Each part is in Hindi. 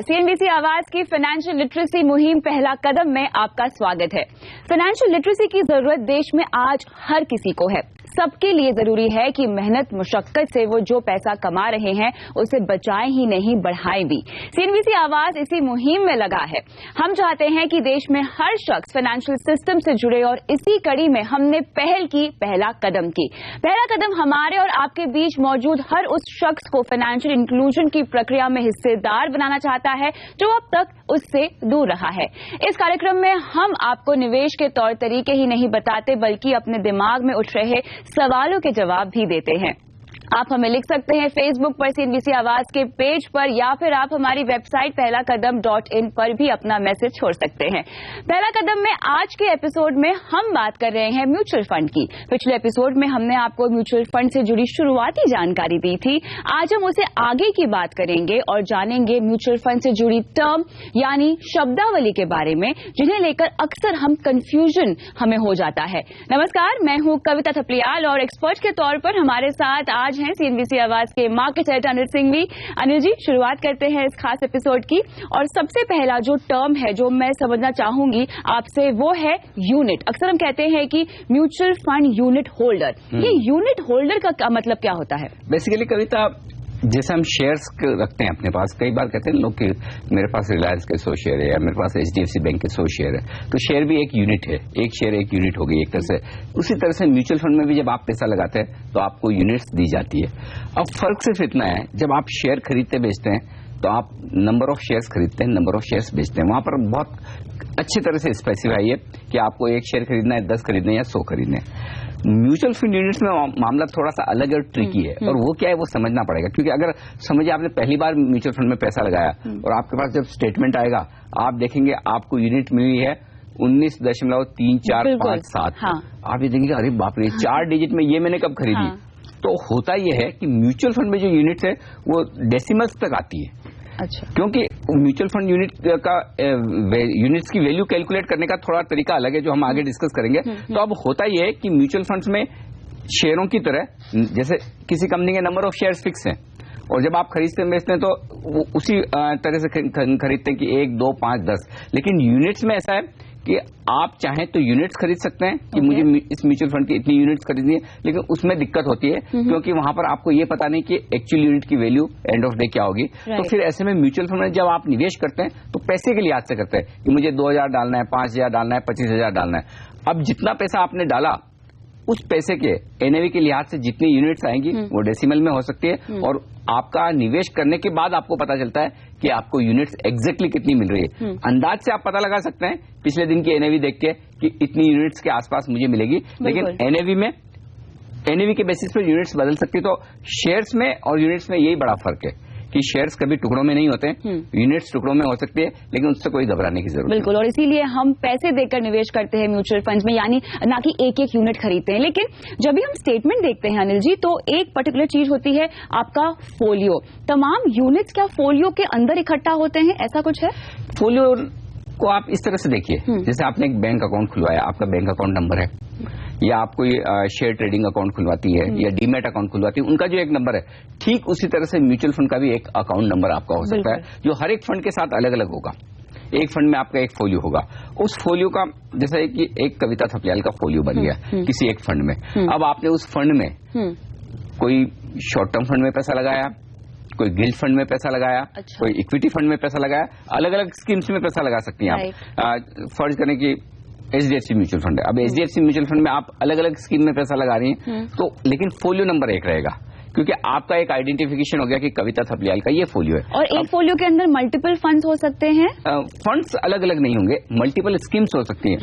नमस्कार। सीएनबीसी आवाज की फाइनेंशियल लिटरेसी मुहिम पहला कदम में आपका स्वागत है। फाइनेंशियल लिटरेसी की जरूरत देश में आज हर किसी को है। सबके लिए जरूरी है कि मेहनत मुशक्कत से वो जो पैसा कमा रहे हैं उसे बचाएं ही नहीं बढ़ाएं भी। सीएनबीसी आवाज इसी मुहिम में लगा है। हम चाहते हैं कि देश में हर शख्स फाइनेंशियल सिस्टम से जुड़े और इसी कड़ी में हमने पहल की, पहला कदम की। पहला कदम हमारे और आपके बीच मौजूद हर उस शख्स को फाइनेंशियल इंक्लूजन की प्रक्रिया में हिस्सेदार बनाना चाहता है जो अब तक उससे दूर रहा है। इस कार्यक्रम में हम आपको निवेश के तौर तरीके ही नहीं बताते बल्कि अपने दिमाग में उठ रहे सवालों के जवाब भी देते हैं। आप हमें लिख सकते हैं फेसबुक पर सीएनबीसी आवाज के पेज पर या फिर आप हमारी वेबसाइट पहलाकदम.in पर भी अपना मैसेज छोड़ सकते हैं। पहला कदम में आज के एपिसोड में हम बात कर रहे हैं म्यूचुअल फंड की। पिछले एपिसोड में हमने आपको म्यूचुअल फंड से जुड़ी शुरुआती जानकारी दी थी। आज हम उसे आगे की बात करेंगे और जानेंगे म्यूचुअल फंड से जुड़ी टर्म यानी शब्दावली के बारे में जिन्हें लेकर अक्सर हम कंफ्यूजन हमें हो जाता है। नमस्कार, मैं हूं कविता थपलियाल और एक्सपर्ट के तौर पर हमारे साथ आज हैं सीएनबीसी आवाज के मार्केट हेड अनिल सिंह भी। अनिल जी, शुरुआत करते हैं इस खास एपिसोड की और सबसे पहला जो टर्म है जो मैं समझना चाहूंगी आपसे वो है यूनिट। अक्सर हम कहते हैं कि म्यूचुअल फंड यूनिट होल्डर। ये यूनिट होल्डर का मतलब क्या होता है? बेसिकली कविता, जैसे हम शेयर्स रखते हैं अपने पास, कई बार कहते हैं लोग कि मेरे पास रिलायंस के 100 शेयर है या मेरे पास एचडीएफसी बैंक के 100 शेयर है, तो शेयर भी एक यूनिट है। एक शेयर एक यूनिट हो गई एक तरह से। उसी तरह से म्यूचुअल फंड में भी जब आप पैसा लगाते हैं तो आपको यूनिट्स दी जाती है। अब फर्क सिर्फ इतना है, जब आप शेयर खरीदते बेचते हैं तो आप नंबर ऑफ शेयर्स खरीदते हैं, नंबर ऑफ शेयर्स बेचते हैं। वहां पर बहुत अच्छी तरह से स्पेसिफाई है कि आपको 1 शेयर खरीदना है, 10 खरीदने या 100 खरीदने हैं। म्यूचुअल फंड यूनिट्स में मामला थोड़ा सा अलग और ट्रिकी है और वो क्या है वो समझना पड़ेगा। क्योंकि अगर समझिए आपने पहली बार म्यूचुअल फंड में पैसा लगाया और आपके पास जब स्टेटमेंट आएगा आप देखेंगे आपको यूनिट मिली है 19.3457। हाँ। आप ये देखेंगे अरे बाप रे, 4 डिजिट में ये मैंने कब खरीदी। तो होता यह है कि म्यूचुअल फंड में जो यूनिट्स है वो डेसिमल्स तक आती है। अच्छा। क्योंकि म्यूचुअल फंड यूनिट का यूनिट्स की वैल्यू कैलकुलेट करने का थोड़ा तरीका अलग है जो हम आगे डिस्कस करेंगे। तो अब होता यह है कि म्यूचुअल फंड्स में शेयरों की तरह जैसे किसी कंपनी के नंबर ऑफ शेयर्स फिक्स हैं और जब आप खरीदते बेचते हैं तो वो उसी तरह से खरीदते हैं कि 1, 2, 5, 10। लेकिन यूनिट्स में ऐसा है कि आप चाहें तो यूनिट्स खरीद सकते हैं कि मुझे इस म्यूचुअल फंड की इतनी यूनिट्स खरीदनी है, लेकिन उसमें दिक्कत होती है क्योंकि वहां पर आपको ये पता नहीं कि एक्चुअल यूनिट की वैल्यू एंड ऑफ डे क्या होगी। तो फिर ऐसे में म्यूचुअल फंड में जब आप निवेश करते हैं तो पैसे के लिहाज से करते हैं कि मुझे 2000 डालना है, 5000 डालना है, 25000 डालना है। अब जितना पैसा आपने डाला उस पैसे के एनएवी के लिहाज से जितनी यूनिट्स आएंगी वो डेसिमल में हो सकती है और आपका निवेश करने के बाद आपको पता चलता है कि आपको यूनिट्स एग्जैक्टली कितनी मिल रही है। अंदाज से आप पता लगा सकते हैं पिछले दिन की एनएवी देख के कि इतनी यूनिट्स के आसपास मुझे मिलेगी, लेकिन एनएवी के बेसिस पर यूनिट्स बदल सकती है। तो शेयर्स में और यूनिट्स में यही बड़ा फर्क है कि शेयर्स कभी टुकड़ों में नहीं होते, यूनिट्स टुकड़ों में हो सकती है, लेकिन उससे कोई घबराने की जरूरत नहीं। बिल्कुल, और इसीलिए हम पैसे देकर निवेश करते हैं म्यूचुअल फंड्स में, यानी ना कि एक एक यूनिट खरीदते हैं। लेकिन जब भी हम स्टेटमेंट देखते हैं अनिल जी तो एक पर्टिकुलर चीज होती है आपका फोलियो। तमाम यूनिट्स क्या फोलियो के अंदर इकट्ठा होते हैं, ऐसा कुछ है? फोलियो को आप इस तरह से देखिए, जैसे आपने एक बैंक अकाउंट खुलवाया, आपका बैंक अकाउंट नंबर है या आप कोई शेयर ट्रेडिंग अकाउंट खुलवाती है या डीमैट अकाउंट खुलवाती है, उनका जो एक नंबर है, ठीक उसी तरह से म्यूचुअल फंड का भी एक अकाउंट नंबर आपका हो सकता है जो हर एक फंड के साथ अलग अलग होगा। एक फंड में आपका एक फोलियो होगा, उस फोलियो का जैसे कि एक कविता थपलियाल का फोलियो बन गया किसी एक फंड में। अब आपने उस फंड में कोई शॉर्ट टर्म फंड में पैसा लगाया, कोई गिल्ड फंड में पैसा लगाया, कोई इक्विटी फंड में पैसा लगाया, अलग अलग स्कीम्स में पैसा लगा सकती हैं आप। फर्ज करें कि एचडीएफसी म्यूचुअल फंड है, अब एचडीएफसी म्यूचुअल फंड में आप अलग अलग स्कीम में पैसा लगा रही हैं तो लेकिन फोलियो नंबर एक रहेगा क्योंकि आपका एक आइडेंटिफिकेशन हो गया कि कविता थपलियाल का ये फोलियो है। और एक फोलियो के अंदर मल्टीपल फंड्स हो सकते हैं? फंड्स अलग अलग नहीं होंगे, मल्टीपल स्कीम्स हो सकती हैं।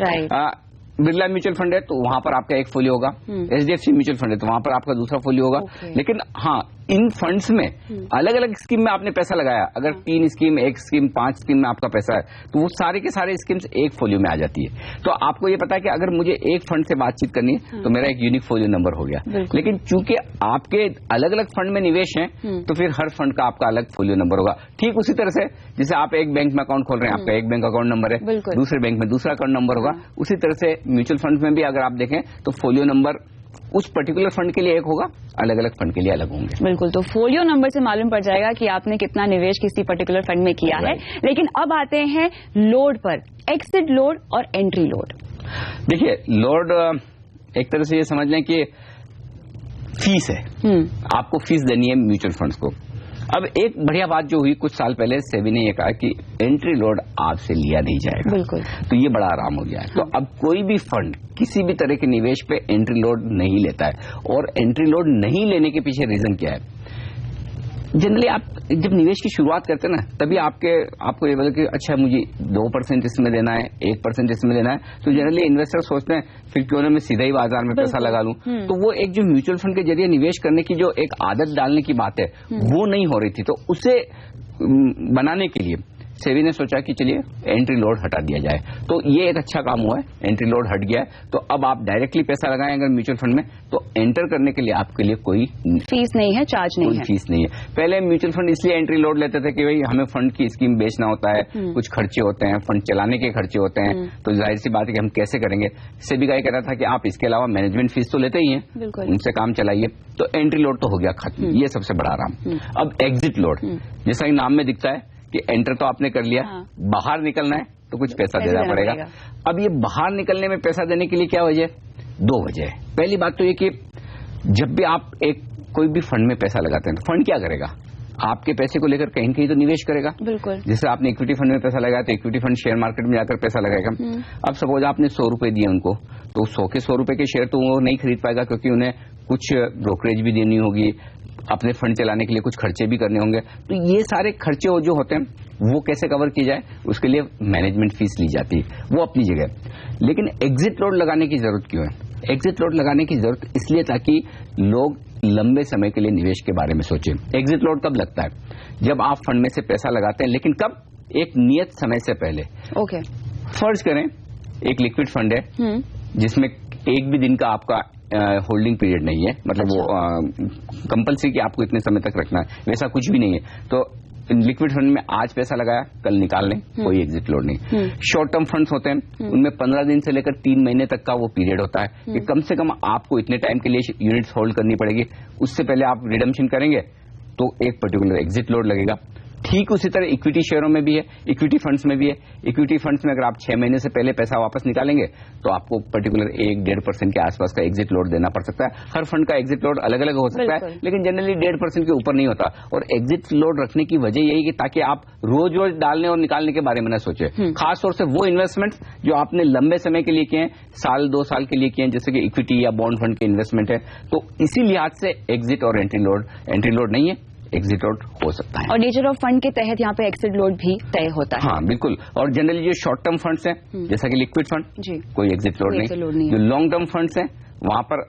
बिरला म्यूचुअल फंड है तो वहां पर आपका एक फोलियो होगा, एचडीएफसी म्यूचुअल फंड है तो वहां पर आपका दूसरा फोलियो होगा। लेकिन हाँ, इन फंड्स में अलग अलग स्कीम में आपने पैसा लगाया, अगर 3 स्कीम, 1 स्कीम, 5 स्कीम में आपका पैसा है तो वो सारे के सारे स्कीम्स एक फोलियो में आ जाती है। तो आपको ये पता है कि अगर मुझे एक फंड से बातचीत करनी है तो मेरा एक यूनिक फोलियो नंबर हो गया। लेकिन चूंकि आपके अलग अलग फंड में निवेश है तो फिर हर फंड का आपका अलग फोलियो नंबर होगा। ठीक उसी तरह से जैसे आप एक बैंक में अकाउंट खोल रहे हैं, आपका एक बैंक अकाउंट नंबर है, दूसरे बैंक में दूसरा अकाउंट नंबर होगा, उसी तरह से म्यूचुअल फंड में भी अगर आप देखें तो फोलियो नंबर उस पर्टिकुलर फंड के लिए एक होगा, अलग अलग फंड के लिए अलग होंगे। बिल्कुल, तो फोलियो नंबर से मालूम पड़ जाएगा कि आपने कितना निवेश किसी पर्टिकुलर फंड में किया है। लेकिन अब आते हैं लोड पर, एग्जिट लोड और एंट्री लोड। देखिए, लोड एक तरह से ये समझ लें कि फीस है, आपको फीस देनी है म्यूचुअल फंड्स को। अब एक बढ़िया बात जो हुई कुछ साल पहले, सेबी ने ये कहा कि एंट्री लोड आपसे लिया नहीं जाएगा। बिल्कुल, तो ये बड़ा आराम हो गया है। तो अब कोई भी फंड किसी भी तरह के निवेश पे एंट्री लोड नहीं लेता है। और एंट्री लोड नहीं लेने के पीछे रीजन क्या है? जनरली आप जब निवेश की शुरुआत करते हैं ना, तभी आपको ये बोले कि अच्छा मुझे 2% इसमें देना है, 1% इसमें देना है, तो जनरली इन्वेस्टर सोचते हैं फिर क्यों ना मैं सीधा ही बाजार में पैसा लगा लूं। तो वो एक जो म्यूचुअल फंड के जरिए निवेश करने की जो एक आदत डालने की बात है, वो नहीं हो रही थी। तो उसे बनाने के लिए सेबी ने सोचा कि चलिए एंट्री लोड हटा दिया जाए। तो ये एक अच्छा काम हुआ है, एंट्री लोड हट गया है। तो अब आप डायरेक्टली पैसा लगाएं अगर म्यूचुअल फंड में, तो एंटर करने के लिए आपके लिए कोई फीस नहीं है, चार्ज नहीं है, कोई फीस नहीं है। पहले म्यूचुअल फंड इसलिए एंट्री लोड लेते थे कि भाई हमें फंड की स्कीम बेचना होता है, कुछ खर्चे होते हैं, फंड चलाने के खर्चे होते हैं, तो जाहिर सी बात है कि हम कैसे करेंगे। सेबी का ये कह रहा था कि आप इसके अलावा मैनेजमेंट फीस तो लेते ही हैं, उनसे काम चलाइए। तो एंट्री लोड तो हो गया खत्म, ये सबसे बड़ा आराम। अब एग्जिट लोड, जैसा कि नाम में दिखता है कि एंटर तो आपने कर लिया, बाहर निकलना है तो कुछ पैसा देना पड़ेगा। अब ये बाहर निकलने में पैसा देने के लिए क्या वजह है? 2 वजह है। पहली बात तो ये कि जब भी आप कोई भी फंड में पैसा लगाते हैं तो फंड क्या करेगा? आपके पैसे को लेकर कहीं कहीं तो निवेश करेगा। बिल्कुल, जैसे आपने इक्विटी फंड में पैसा लगाया तो इक्विटी फंड शेयर मार्केट में जाकर पैसा लगाएगा। अब सपोज आपने 100 रुपए दिए उनको, तो 100 के 100 रुपए के शेयर तो वो नहीं खरीद पाएगा, क्योंकि उन्हें कुछ ब्रोकरेज भी देनी होगी, अपने फंड चलाने के लिए कुछ खर्चे भी करने होंगे। तो ये सारे खर्चे जो होते हैं वो कैसे कवर किए जाए, उसके लिए मैनेजमेंट फीस ली जाती है, वो अपनी जगह। लेकिन एग्जिट लोड लगाने की जरूरत क्यों है? एग्जिट लोड लगाने की जरूरत इसलिए ताकि लोग लंबे समय के लिए निवेश के बारे में सोचें। एग्जिट लोड कब लगता है? जब आप फंड में से पैसा लगाते हैं, लेकिन कब? एक नियत समय से पहले। ओके, फर्ज करें एक लिक्विड फंड है जिसमें एक भी दिन का आपका होल्डिंग पीरियड नहीं है, मतलब वो कंपल्सरी कि आपको इतने समय तक रखना है, वैसा कुछ भी नहीं है। तो लिक्विड फंड में आज पैसा लगाया, कल निकाल लें, कोई एग्जिट लोड नहीं। शॉर्ट टर्म फंड्स होते हैं, उनमें 15 दिन से लेकर 3 महीने तक का वो पीरियड होता है कि कम से कम आपको इतने टाइम के लिए यूनिट्स होल्ड करनी पड़ेगी, उससे पहले आप रिडम्पशन करेंगे तो एक पर्टिकुलर एग्जिट लोड लगेगा। ठीक उसी तरह इक्विटी शेयरों में भी है, इक्विटी फंड्स में भी है। इक्विटी फंड्स में अगर आप 6 महीने से पहले पैसा वापस निकालेंगे तो आपको पर्टिकुलर 1-1.5% के आसपास का एग्जिट लोड देना पड़ सकता है। हर फंड का एग्जिट लोड अलग अलग हो सकता है, लेकिन जनरली 1.5% के ऊपर नहीं होता। और एग्जिट लोड रखने की वजह यही कि ताकि आप रोज रोज डालने और निकालने के बारे में न सोचे। खासतौर से वो इन्वेस्टमेंट्स जो आपने लंबे समय के लिए किए हैं, 1-2 साल के लिए किए हैं, जैसे कि इक्विटी या बॉन्ड फंड के इन्वेस्टमेंट है, तो इसी लिहाज से एग्जिट और एंट्री लोड नहीं है, एग्जिट लोड हो सकता है। और नेचर ऑफ फंड के तहत यहाँ पे एग्जिट लोड भी तय होता है। हाँ बिल्कुल। और जनरली जो शॉर्ट टर्म फंड्स हैं, जैसा कि लिक्विड फंड, कोई एग्जिट लोड नहीं। जो लॉन्ग टर्म फंड्स हैं वहां पर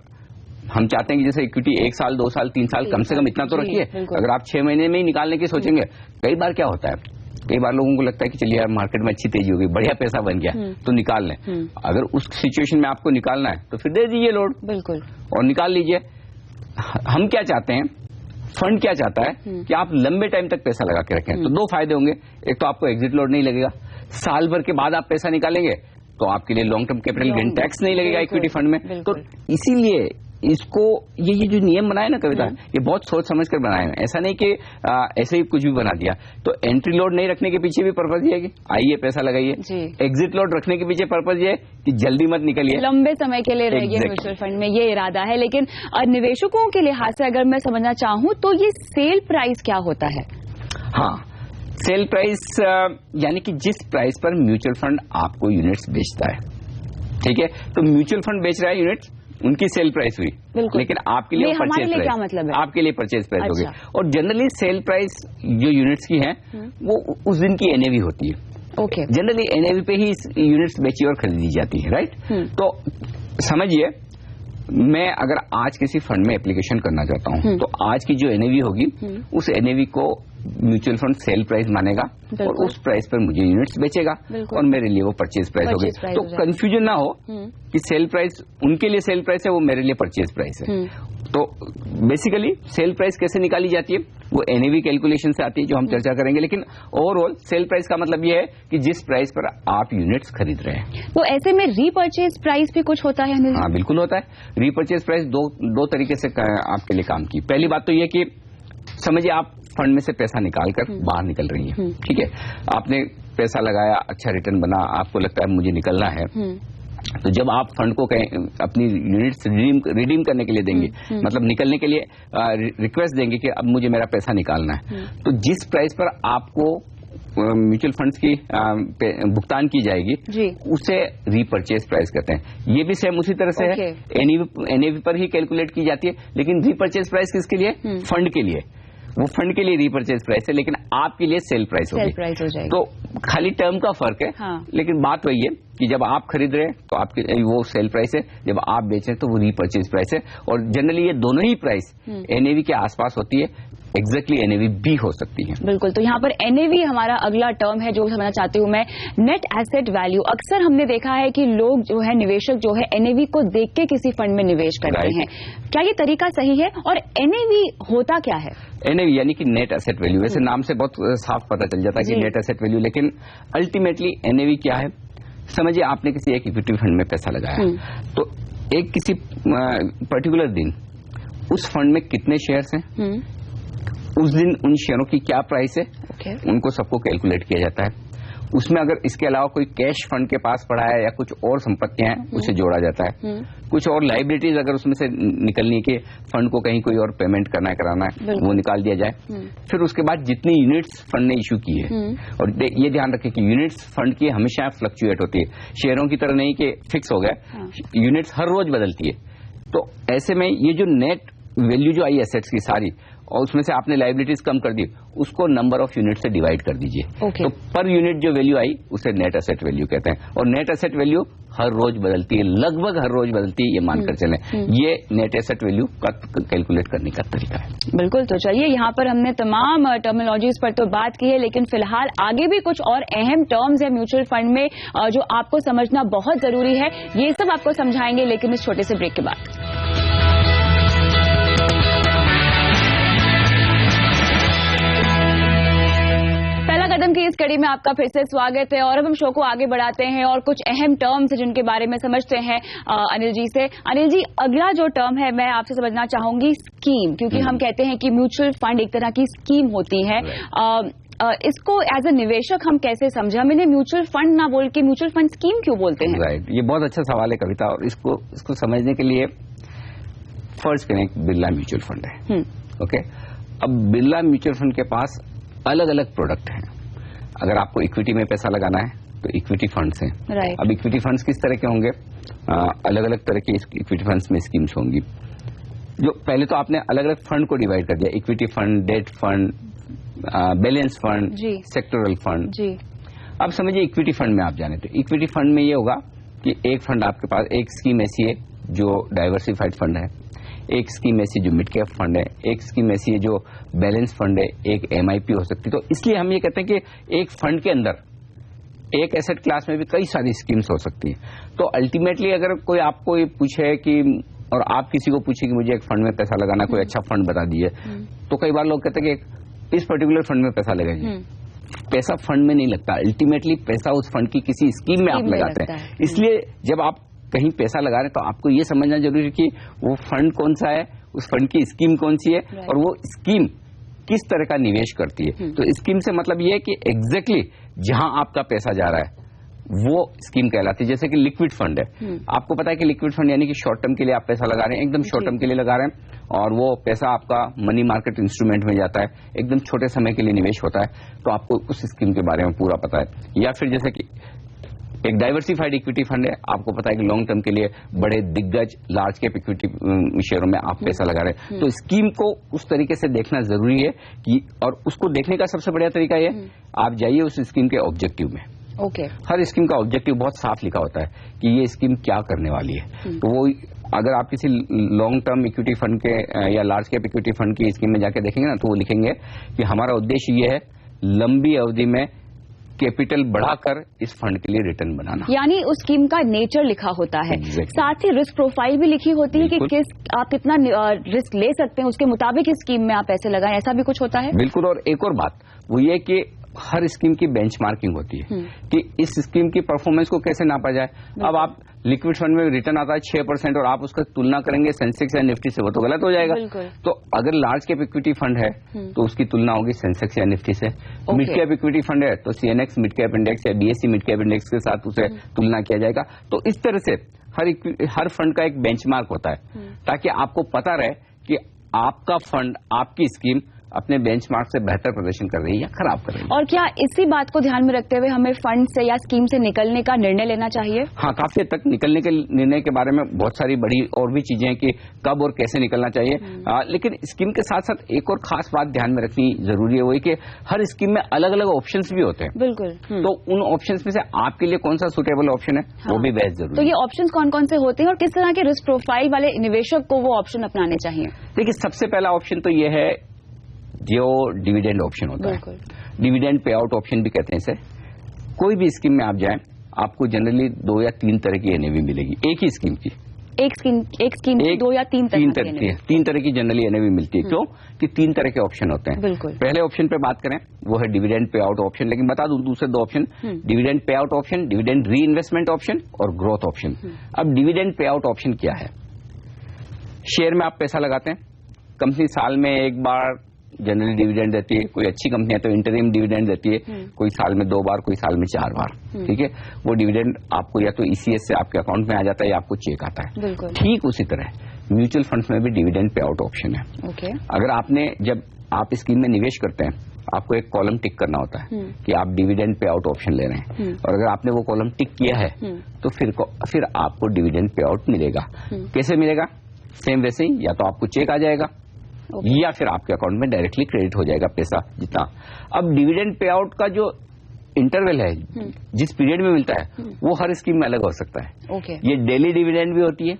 हम चाहते हैं कि जैसे इक्विटी 1 साल, 2 साल, 3 साल कम से कम इतना तो रखिए। अगर आप 6 महीने में ही निकालने की सोचेंगे, कई बार क्या होता है, कई बार लोगों को लगता है कि चलिए यार मार्केट में अच्छी तेजी हो गई, बढ़िया पैसा बन गया तो निकाल लें। अगर उस सिचुएशन में आपको निकालना है तो फिर दे दीजिए लोड, बिल्कुल, और निकाल लीजिए। हम क्या चाहते हैं, फंड क्या चाहता है कि आप लंबे टाइम तक पैसा लगा के रखें। तो 2 फायदे होंगे, एक तो आपको एग्जिट लोड नहीं लगेगा, साल भर के बाद आप पैसा निकालेंगे तो आपके लिए long term capital gain tax नहीं लगेगा इक्विटी फंड में। तो इसीलिए इसको ये जो नियम बनाए ना कविता, ये बहुत सोच समझ कर बनाए हैं, ऐसा नहीं कि ऐसे ही कुछ भी बना दिया। तो एंट्री लोड नहीं रखने के पीछे भी पर्पज ये है कि आइए पैसा लगाइए। एग्जिट लोड रखने के पीछे पर्पज ये है कि जल्दी मत निकलिए, लंबे समय के लिए रहिए म्यूचुअल फंड में, ये इरादा है। लेकिन निवेशकों के लिहाज से अगर मैं समझना चाहूँ तो ये सेल प्राइस क्या होता है? हाँ, सेल प्राइस यानी कि जिस प्राइस पर म्यूचुअल फंड आपको यूनिट्स बेचता है, ठीक है। तो म्यूचुअल फंड बेच रहा है यूनिट्स, उनकी सेल प्राइस हुई, लेकिन आपके लिए परचेज प्राइस, क्या मतलब है? आपके लिए परचेज प्राइस होगी। और जनरली सेल प्राइस जो यूनिट्स की है वो उस दिन की एनएवी होती है। ओके, जनरली एनएवी पे ही यूनिट्स बेची और खरीदी जाती है, राइट। तो समझिए, मैं अगर आज किसी फंड में एप्लीकेशन करना चाहता हूं तो आज की जो एनएवी होगी उस एनएवी को म्यूचुअल फंड सेल प्राइस मानेगा और उस प्राइस पर मुझे यूनिट्स बेचेगा और मेरे लिए वो परचेज प्राइस होगी। तो कंफ्यूजन ना हो कि सेल प्राइस उनके लिए सेल प्राइस है, वो मेरे लिए परचेज प्राइस है। तो बेसिकली सेल प्राइस कैसे निकाली जाती है, वो एनएवी कैलकुलेशन से आती है, जो हम चर्चा करेंगे। लेकिन ओवरऑल सेल प्राइस का मतलब ये है कि जिस प्राइस पर आप यूनिट्स खरीद रहे हैं। तो ऐसे में रीपर्चेज प्राइस भी कुछ होता है अनिल? हाँ, बिल्कुल होता है। रीपर्चेज प्राइस दो तरीके से आपके लिए काम की। पहली बात तो ये कि समझिए आप फंड में से पैसा निकाल कर बाहर निकल रही है, ठीक है, आपने पैसा लगाया, अच्छा रिटर्न बना, आपको लगता है मुझे निकलना है, तो जब आप फंड को अपनी यूनिट्स रिडीम करने के लिए देंगे, मतलब निकलने के लिए रिक्वेस्ट देंगे कि अब मुझे मेरा पैसा निकालना है, तो जिस प्राइस पर आपको म्यूचुअल फंड्स की भुगतान की जाएगी उसे रीपर्चेज प्राइस कहते हैं। ये भी सेम उसी तरह से है, एनएवी पर ही कैलकुलेट की जाती है, लेकिन रीपर्चेज प्राइस किसके लिए? फंड के लिए। वो फंड के लिए रीपर्चेज प्राइस है, लेकिन आपके लिए सेल प्राइस होगी। तो खाली टर्म का फर्क है। हाँ। लेकिन बात वही है कि जब आप खरीद रहे हैं तो आपके वो सेल प्राइस है, जब आप बेच रहे हैं तो वो रीपर्चेज प्राइस है। और जनरली ये दोनों ही प्राइस एनएवी के आसपास होती है, एग्जैक्टली एनएवी भी हो सकती है। बिल्कुल। तो यहाँ पर एनएवी हमारा अगला टर्म है जो समझना चाहती हूँ मैं, नेट एसेट वैल्यू। अक्सर हमने देखा है कि लोग जो है, निवेशक जो है, एनएवी को देख के किसी फंड में निवेश करते हैं। क्या ये तरीका सही है? और एनएवी होता क्या है? एनएवी यानी कि नेट एसेट वैल्यू। वैसे नाम से बहुत साफ पता चल जाता है कि नेट एसेट वैल्यू, लेकिन अल्टीमेटली एनएवी क्या है? समझिए आपने किसी एक इक्विटी फंड में पैसा लगाया, तो एक किसी पर्टिकुलर दिन उस फंड में कितने शेयर्स हैं, उस दिन उन शेयरों की क्या प्राइस है, उनको सबको कैलकुलेट किया जाता है। उसमें अगर इसके अलावा कोई कैश फंड के पास पड़ा है या कुछ और संपत्तियां हैं, उसे जोड़ा जाता है। कुछ और लाइबिलिटीज अगर उसमें से निकलनी है कि फंड को कहीं कोई और पेमेंट करना है, कराना है, वो निकाल दिया जाए। फिर उसके बाद जितनी यूनिट्स फंड ने इशू की है, और ये ध्यान रखें कि यूनिट्स फंड की हमेशा फ्लक्चुएट होती है, शेयरों की तरह नहीं कि फिक्स हो गया, यूनिट्स हर रोज बदलती है। तो ऐसे में ये जो नेट वैल्यू जो आई एसेट्स की सारी, और उसमें से आपने लाइबिलिटीज कम कर दी, उसको नंबर ऑफ यूनिट से डिवाइड कर दीजिए। तो पर यूनिट जो वैल्यू आई उसे नेट एसेट वैल्यू कहते हैं। और नेट एसेट वैल्यू हर रोज बदलती है, लगभग हर रोज बदलती है, ये मानकर चलें। ये नेट एसेट वैल्यू का कैलकुलेट करने का तरीका है। बिल्कुल। तो चलिए, यहाँ पर हमने तमाम टर्मिनोलॉजीज पर तो बात की है, लेकिन फिलहाल आगे भी कुछ और अहम टर्म्स है म्यूचुअल फंड में जो आपको समझना बहुत जरूरी है। ये सब आपको समझाएंगे, लेकिन इस छोटे से ब्रेक के बाद। कदम की इस कड़ी में आपका फिर से स्वागत है, और अब हम शो को आगे बढ़ाते हैं और कुछ अहम टर्म्स जिनके बारे में समझते हैं अनिल जी से। अनिल जी, अगला जो टर्म है मैं आपसे समझना चाहूंगी स्कीम, क्योंकि हम कहते हैं कि म्यूचुअल फंड एक तरह की स्कीम होती है। इसको एज ए निवेशक हम कैसे समझे? हम इन्हें म्यूचुअल फंड ना बोल के म्यूचुअल फंड स्कीम क्यों बोलते हैं? राइट, ये बहुत अच्छा सवाल है कविता, और इसको समझने के लिए फर्ज करें बिरला म्यूचुअल फंड है। ओके, अब बिरला म्यूचुअल फंड के पास अलग अलग प्रोडक्ट हैं। अगर आपको इक्विटी में पैसा लगाना है तो इक्विटी फंड्स हैं। अब इक्विटी फंड्स किस तरह के होंगे? अलग अलग तरह के इक्विटी फंड्स में स्कीम्स होंगी। जो पहले तो आपने अलग अलग फंड को डिवाइड कर दिया, equity fund, debt fund, balance fund, sectoral fund. अब समझिए इक्विटी फंड में आप जाने, तो इक्विटी फंड में ये होगा कि एक फंड आपके पास, एक स्कीम ऐसी है जो डाइवर्सिफाइड फंड है, एक स्कीम ऐसी जो मिड कैप फंड है, एक स्कीम ऐसी है जो बैलेंस फंड है, एक एमआईपी हो सकती है। तो इसलिए हम ये कहते हैं कि एक फंड के अंदर एक एसेट क्लास में भी कई सारी स्कीम्स हो सकती हैं। तो अल्टीमेटली अगर कोई आपको ये पूछे कि, और आप किसी को पूछे कि मुझे एक फंड में पैसा लगाना, कोई अच्छा फंड बता दीजिए, तो कई बार लोग कहते हैं कि इस पर्टिकुलर फंड में पैसा लगाइए। पैसा फंड में नहीं लगता, अल्टीमेटली पैसा उस फंड की किसी स्कीम में आप लगाते हैं। इसलिए जब आप कहीं पैसा लगा रहे हैं तो आपको ये समझना जरूरी है कि वो फंड कौन सा है, उस फंड की स्कीम कौन सी है, और वो स्कीम किस तरह का निवेश करती है। तो स्कीम से मतलब ये है कि एग्जैक्टली जहां आपका पैसा जा रहा है वो स्कीम कहलाती है। जैसे कि लिक्विड फंड है, आपको पता है कि लिक्विड फंड यानी कि शॉर्ट टर्म के लिए आप पैसा लगा रहे हैं, एकदम शॉर्ट टर्म के लिए लगा रहे हैं, और वो पैसा आपका मनी मार्केट इंस्ट्रूमेंट में जाता है, एकदम छोटे समय के लिए निवेश होता है, तो आपको उस स्कीम के बारे में पूरा पता है। या फिर जैसे कि एक डाइवर्सिफाइड इक्विटी फंड है, आपको पता है कि लॉन्ग टर्म के लिए बड़े दिग्गज लार्ज कैप इक्विटी शेयरों में आप पैसा लगा रहे हैं। तो स्कीम को उस तरीके से देखना जरूरी है कि, और उसको देखने का सबसे बढ़िया तरीका ये, आप जाइए उस स्कीम के ऑब्जेक्टिव में। हर स्कीम का ऑब्जेक्टिव बहुत साफ लिखा होता है कि ये स्कीम क्या करने वाली है। तो वो अगर आप किसी लॉन्ग टर्म इक्विटी फंड के या लार्ज कैप इक्विटी फंड की स्कीम में जाके देखेंगे ना, तो वो लिखेंगे कि हमारा उद्देश्य ये है लंबी अवधि में कैपिटल बढ़ाकर इस फंड के लिए रिटर्न बनाना, यानी उस स्कीम का नेचर लिखा होता है। साथ ही रिस्क प्रोफाइल भी लिखी होती है कि आप कितना रिस्क ले सकते हैं, उसके मुताबिक इस स्कीम में आप पैसे लगाएं, ऐसा भी कुछ होता है। बिल्कुल। और एक और बात वो ये कि हर स्कीम की बेंचमार्किंग होती है कि इस स्कीम की परफॉर्मेंस को कैसे नापा जाए। अब आप लिक्विड फंड में रिटर्न आता है 6% और आप उसका तुलना करेंगे सेंसेक्स या निफ्टी से, वो तो गलत हो जाएगा। तो अगर लार्ज कैप इक्विटी फंड है तो उसकी तुलना होगी सेंसेक्स या निफ्टी से। मिड कैप इक्विटी फंड है तो सीएनएक्स मिड कैप इंडेक्स या बीएसई मिड कैप इंडेक्स के साथ उसे तुलना किया जाएगा। तो इस तरह से हर फंड का एक बेंचमार्क होता है ताकि आपको पता रहे कि आपका फंड, आपकी स्कीम अपने बेंचमार्क से बेहतर प्रदर्शन कर रही है या खराब कर रही है। और क्या इसी बात को ध्यान में रखते हुए हमें फंड से या स्कीम से निकलने का निर्णय लेना चाहिए? हाँ, काफी हद तक निकलने के निर्णय के बारे में बहुत सारी बड़ी और भी चीजें हैं कि कब और कैसे निकलना चाहिए। लेकिन स्कीम के साथ साथ एक और खास बात ध्यान में रखनी जरूरी है, वही कि हर स्कीम में अलग अलग ऑप्शंस भी होते हैं। बिल्कुल। तो उन ऑप्शंस में से आपके लिए कौन सा सुटेबल ऑप्शन है वो भी बेहद जरूरी है। तो ये ऑप्शंस कौन कौन से होते हैं और किस तरह के रिस्क प्रोफाइल वाले निवेशक को वो ऑप्शन अपनाने चाहिए? देखिए, सबसे पहला ऑप्शन तो ये है जो डिविडेंड ऑप्शन होता है, डिविडेंड पे आउट ऑप्शन भी कहते हैं इसे। कोई भी स्कीम में आप जाएं, आपको जनरली 2 या 3 तरह की एनएवी मिलेगी एक ही स्कीम की। एक स्कीम की 2 या 3 तरह की जनरली एनएवी मिलती है। क्यों? कि 3 तरह के ऑप्शन होते हैं। बिल्कुल। पहले ऑप्शन पे बात करें वो है डिविडेंड पे आउट ऑप्शन, लेकिन बता दूं दूसरे 2 option, dividend pay out option, dividend री इन्वेस्टमेंट ऑप्शन और ग्रोथ ऑप्शन। अब डिविडेंड पे आउट ऑप्शन क्या है? शेयर में आप पैसा लगाते हैं, कंपनी साल में एक बार जनरली डिविडेंड देती है, कोई अच्छी कंपनी है तो इंटरिम डिविडेंड देती है, कोई साल में 2 बार, कोई साल में 4 बार। ठीक है, वो डिविडेंड आपको या तो ईसीएस से आपके अकाउंट में आ जाता है या आपको चेक आता है। ठीक उसी तरह म्यूचुअल फंड्स में भी डिविडेंड पे आउट ऑप्शन है। अगर जब आप स्कीम में निवेश करते हैं, आपको एक कॉलम टिक करना होता है कि आप डिविडेंड पे आउट ऑप्शन ले रहे हैं, और अगर आपने वो कॉलम टिक किया है तो फिर आपको डिविडेंड पे आउट मिलेगा। कैसे मिलेगा? सेम वैसे ही, या तो आपको चेक आ जाएगा या फिर आपके अकाउंट में डायरेक्टली क्रेडिट हो जाएगा पैसा जितना। अब डिविडेंड पे आउट का जो इंटरवल है, जिस पीरियड में मिलता है, वो हर स्कीम में अलग हो सकता है। ये डेली डिविडेंड भी होती है,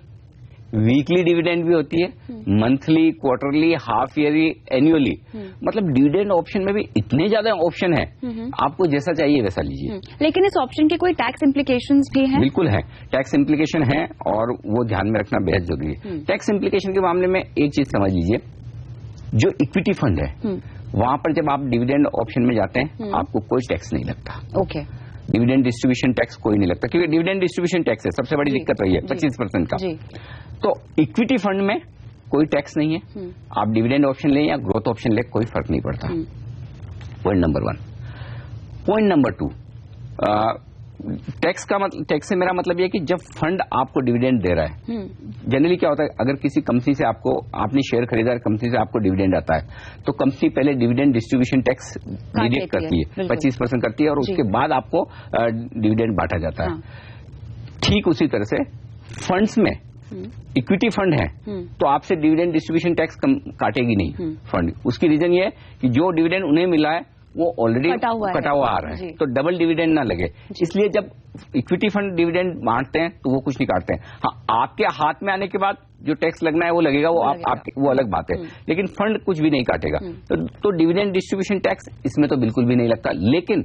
वीकली डिविडेंड भी होती है, monthly, quarterly, half yearly, annually. मतलब डिविडेंड ऑप्शन में भी इतने ज्यादा ऑप्शन है, आपको जैसा चाहिए वैसा लीजिए। लेकिन इस ऑप्शन के कोई टैक्स इम्प्लीकेशंस भी हैं? बिल्कुल है, टैक्स इम्प्लीकेशन है और वो ध्यान में रखना बेहद जरूरी है। टैक्स इम्प्लीकेशन के मामले में एक चीज समझ लीजिए, जो इक्विटी फंड है वहां पर जब आप डिविडेंड ऑप्शन में जाते हैं आपको कोई टैक्स नहीं लगता। डिविडेंड डिस्ट्रीब्यूशन टैक्स कोई नहीं लगता, क्योंकि डिविडेंड डिस्ट्रीब्यूशन टैक्स है सबसे बड़ी दिक्कत वही है 25% का। तो इक्विटी फंड में कोई टैक्स नहीं है, आप डिविडेंड ऑप्शन लें या ग्रोथ ऑप्शन लें कोई फर्क नहीं पड़ता। Point number 1। Point number 2, tax से मेरा मतलब यह कि जब फंड आपको डिविडेंड दे रहा है, जनरली क्या होता है, अगर किसी कंपनी से आपने शेयर खरीदा, कंपनी से आपको डिविडेंड आता है तो कंपनी पहले डिविडेंड डिस्ट्रीब्यूशन टैक्स डिडक्ट करती है, 25% करती है, और उसके बाद आपको डिविडेंड बांटा जाता है। ठीक उसी तरह से फंड्स में, इक्विटी फंड है तो आपसे डिविडेंड डिस्ट्रीब्यूशन टैक्स काटेगी नहीं फंड। उसकी रीजन ये है कि जो डिविडेंड उन्हें मिला है वो ऑलरेडी कटा हुआ आ रहा है, तो डबल डिविडेंड ना लगे। इसलिए जब इक्विटी फंड डिविडेंड बांटते हैं तो वो कुछ नहीं काटते हैं। हाँ, आपके हाथ में आने के बाद जो टैक्स लगना है वो लगेगा, वो अलग बात है, लेकिन फंड कुछ भी नहीं काटेगा। तो डिविडेंड डिस्ट्रीब्यूशन टैक्स इसमें तो बिल्कुल भी नहीं लगता, लेकिन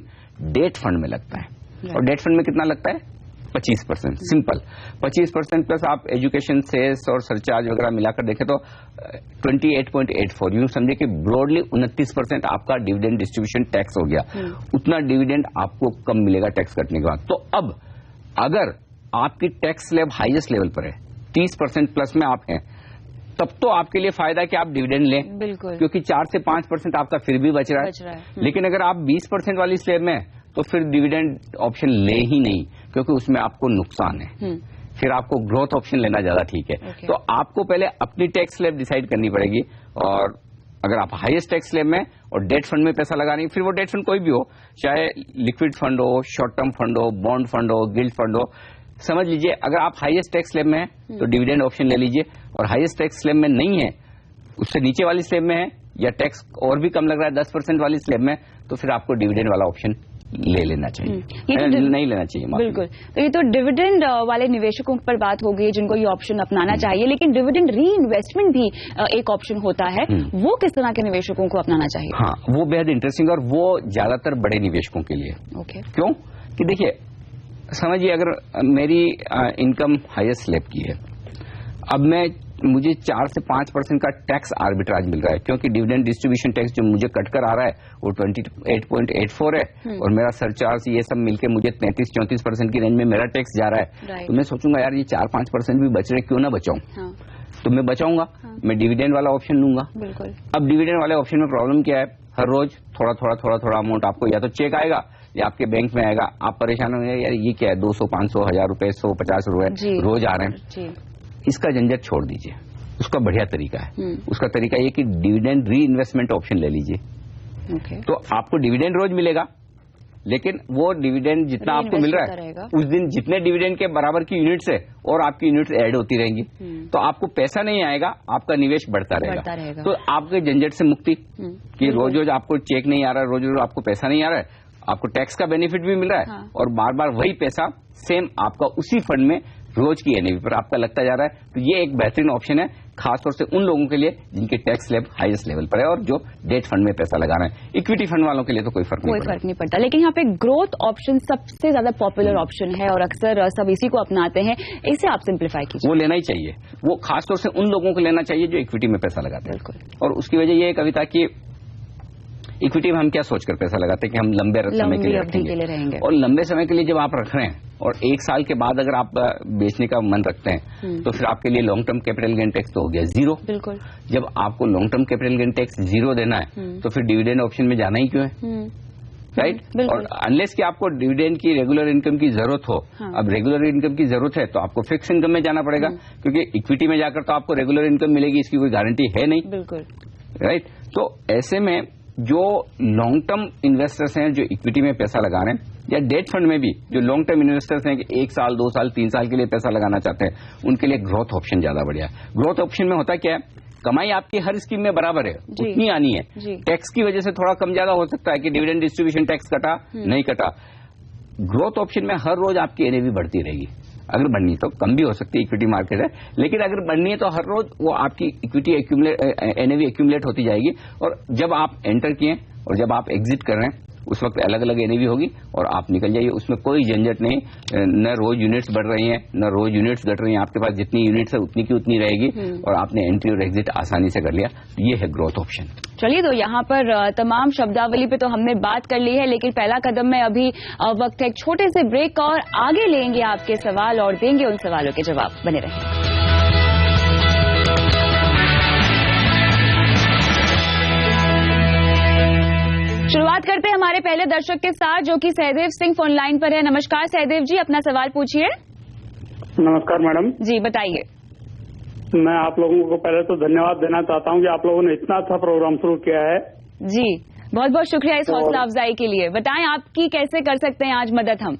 डेट फंड में लगता है। और डेट फंड में कितना लगता है? 25%। सिंपल 25% प्लस आप एजुकेशन, सेस और सरचार्ज वगैरह मिलाकर देखें तो 28.84, यूं समझे कि ब्रॉडली 29% आपका डिविडेंड डिस्ट्रीब्यूशन टैक्स हो गया। उतना डिविडेंड आपको कम मिलेगा टैक्स कटने के बाद। तो अब अगर आपकी टैक्स स्लैब हाईएस्ट लेवल पर है, 30% प्लस में आप हैं, तब तो आपके लिए फायदा है कि आप डिविडेंड लें, क्योंकि 4 से 5% आपका फिर भी बच रहा है। लेकिन अगर आप 20% वाली स्लैब में तो फिर डिविडेंड ऑप्शन ले ही नहीं, क्योंकि उसमें आपको नुकसान है। फिर आपको ग्रोथ ऑप्शन लेना ज्यादा ठीक है। तो आपको पहले अपनी टैक्स स्लैब डिसाइड करनी पड़ेगी, और अगर आप हाईएस्ट टैक्स स्लैब में और डेट फंड में पैसा लगा रही, फिर वो डेट फंड कोई भी हो, चाहे लिक्विड फंड हो, शॉर्ट टर्म फंड हो, बॉन्ड फंड हो, गिल्ड फंड हो, समझ लीजिए अगर आप हाईएस्ट टैक्स स्लैब में है तो डिविडेंड ऑप्शन ले लीजिए, और हाईएस्ट टैक्स स्लैब में नहीं है, उससे नीचे वाली स्लैब में है या टैक्स और भी कम लग रहा है 10% वाली स्लैब में, तो फिर आपको डिविडेंड वाला ऑप्शन ले लेना चाहिए, नहीं लेना चाहिए। बिल्कुल। तो ये तो डिविडेंड वाले निवेशकों पर बात हो गई जिनको ये ऑप्शन अपनाना चाहिए, लेकिन डिविडेंड री इन्वेस्टमेंट भी एक ऑप्शन होता है, वो किस तरह के निवेशकों को अपनाना चाहिए? हाँ, वो बेहद इंटरेस्टिंग और वो ज्यादातर बड़े निवेशकों के लिए। ओके। क्यों कि देखिए, समझिए अगर मेरी इनकम हाईएस्ट स्लैब की है, अब मुझे 4 से 5% का टैक्स आर्बिट्राज मिल रहा है, क्योंकि डिविडेंड डिस्ट्रीब्यूशन टैक्स जो मुझे कटकर आ रहा है वो 28.84 है और मेरा सरचार्ज ये सब मिलके मुझे 33-34% की रेंज में मेरा टैक्स जा रहा है। तो मैं सोचूंगा यार ये 4-5% भी बच रहे, क्यों ना बचाऊं। हाँ। तो मैं बचाऊंगा, मैं डिविडेंड वाला ऑप्शन लूंगा। बिल्कुल। अब डिविडेंड वाले ऑप्शन में प्रॉब्लम क्या है, हर रोज थोड़ा अमाउंट आपको या तो चेक आएगा या आपके बैंक में आएगा, आप परेशान होंगे यार ये क्या है, 200, 500, 1000 रुपए, 150 रुपए रोज आ रहे हैं। इसका झंझट छोड़ दीजिए, उसका बढ़िया तरीका है। उसका तरीका ये कि डिविडेंड री इन्वेस्टमेंट ऑप्शन ले लीजिए। तो आपको डिविडेंड रोज मिलेगा, लेकिन वो डिविडेंड जितना आपको मिल रहा है उस दिन जितने डिविडेंड के बराबर की यूनिट्स है और आपकी यूनिट्स ऐड होती रहेंगी, तो आपको पैसा नहीं आएगा, आपका निवेश बढ़ता रहेगा। तो आपके झंझट से मुक्ति कि रोज रोज आपको चेक नहीं आ रहा है, रोज रोज आपको पैसा नहीं आ रहा है, आपको टैक्स का बेनिफिट भी मिल रहा है। हाँ। और बार बार वही पैसा सेम आपका उसी फंड में रोज की एनएवी पर आपका लगता जा रहा है। तो ये एक बेहतरीन ऑप्शन है, खासतौर से उन लोगों के लिए जिनके टैक्स स्लैब हाईएस्ट लेवल पर है और जो डेट फंड में पैसा लगा रहे हैं। इक्विटी फंड वालों के लिए तो कोई फर्क नहीं पड़ता। लेकिन यहाँ पे ग्रोथ ऑप्शन सबसे ज्यादा पॉपुलर ऑप्शन है और अक्सर सब इसी को अपनाते हैं, इसे आप सिंप्लीफाई कीजिए। वो लेना ही चाहिए, वो खासतौर से उन लोगों को लेना चाहिए जो इक्विटी में पैसा लगाते हैं। बिल्कुल। और उसकी वजह ये है कविता की, इक्विटी में हम क्या सोचकर पैसा लगाते हैं कि हम लंबे समय के लिए रखेंगे, और लंबे समय के लिए जब आप रख रहे हैं और 1 साल के बाद अगर आप बेचने का मन रखते हैं तो फिर आपके लिए long term capital gain tax तो हो गया 0। बिल्कुल। जब आपको long term capital gain tax 0 देना है तो फिर डिविडेंड ऑप्शन में जाना ही क्यों है, राइट। और अनलेस कि आपको डिविडेंड की रेगुलर इनकम की जरूरत हो। हाँ। अब रेगुलर इनकम की जरूरत है तो आपको फिक्स इनकम में जाना पड़ेगा, क्योंकि इक्विटी में जाकर तो आपको रेगुलर इनकम मिलेगी इसकी कोई गारंटी है नहीं। बिल्कुल, राइट। तो ऐसे में जो लॉन्ग टर्म इन्वेस्टर्स हैं जो इक्विटी में पैसा लगा रहे हैं, या डेट फंड में भी जो लॉन्ग टर्म इन्वेस्टर्स हैं कि 1 साल 2 साल 3 साल के लिए पैसा लगाना चाहते हैं, उनके लिए ग्रोथ ऑप्शन ज्यादा बढ़िया है। ग्रोथ ऑप्शन में होता क्या है, कमाई आपकी हर स्कीम में बराबर है, उतनी आनी है। टैक्स की वजह से थोड़ा कम ज्यादा हो सकता है कि डिविडेंड डिस्ट्रीब्यूशन टैक्स कटा नहीं कटा। ग्रोथ ऑप्शन में हर रोज आपकी एनएवी बढ़ती रहेगी। अगर बढ़नी तो कम भी हो सकती है, इक्विटी मार्केट है, लेकिन अगर बढ़नी है तो हर रोज वो आपकी इक्विटी एनएवी एक्यूमुलेट होती जाएगी। और जब आप एंटर किए और जब आप एग्जिट कर रहे हैं उस वक्त अलग अलग एनएवी होगी और आप निकल जाइए, उसमें कोई झंझट नहीं। न रोज यूनिट्स बढ़ रही हैं न रोज यूनिट्स घट रही हैं, आपके पास जितनी यूनिट्स है उतनी की उतनी रहेगी और आपने एंट्री और एग्जिट आसानी से कर लिया। ये है ग्रोथ ऑप्शन। चलिए, तो यहाँ पर तमाम शब्दावली पे तो हमने बात कर ली है, लेकिन पहला कदम में अभी वक्त है एक छोटे से ब्रेक का और आगे लेंगे आपके सवाल और देंगे उन सवालों के जवाब। बने रहें। शुरुआत करते हैं हमारे पहले दर्शक के साथ जो कि सहदेव सिंह फोन लाइन पर है। नमस्कार सहदेव जी, अपना सवाल पूछिए। नमस्कार मैडम जी, बताइए। मैं आप लोगों को पहले तो धन्यवाद देना चाहता हूं कि आप लोगों ने इतना अच्छा प्रोग्राम शुरू किया है। जी, बहुत बहुत शुक्रिया इस हौसला अफजाई के लिए। बताएं आपकी कैसे कर सकते हैं आज मदद हम?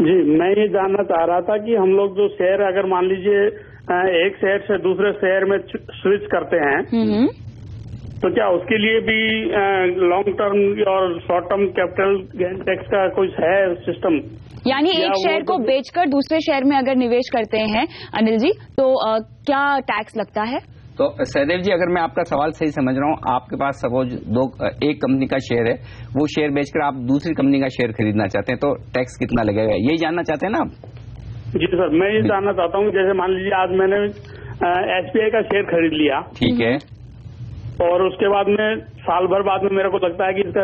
जी, मैं ये जानना चाह रहा था कि हम लोग जो शेयर अगर मान लीजिए एक शहर से दूसरे शहर में स्विच करते हैं तो क्या उसके लिए भी लॉन्ग टर्म और short term capital gain tax का कुछ है सिस्टम? यानी एक शेयर को बेचकर दूसरे शेयर में अगर निवेश करते हैं अनिल जी तो क्या टैक्स लगता है? तो सहदेव जी, अगर मैं आपका सवाल सही समझ रहा हूँ, आपके पास सपोज एक कंपनी का शेयर है, वो शेयर बेचकर आप दूसरी कंपनी का शेयर खरीदना चाहते हैं तो टैक्स कितना लगेगा, यही जानना चाहते हैं ना आप? जी सर, मैं ये जानना चाहता हूँ जैसे मान लीजिए आज मैंने SBI का शेयर खरीद लिया, ठीक है, और उसके बाद में साल भर बाद में मेरे को लगता है कि इसका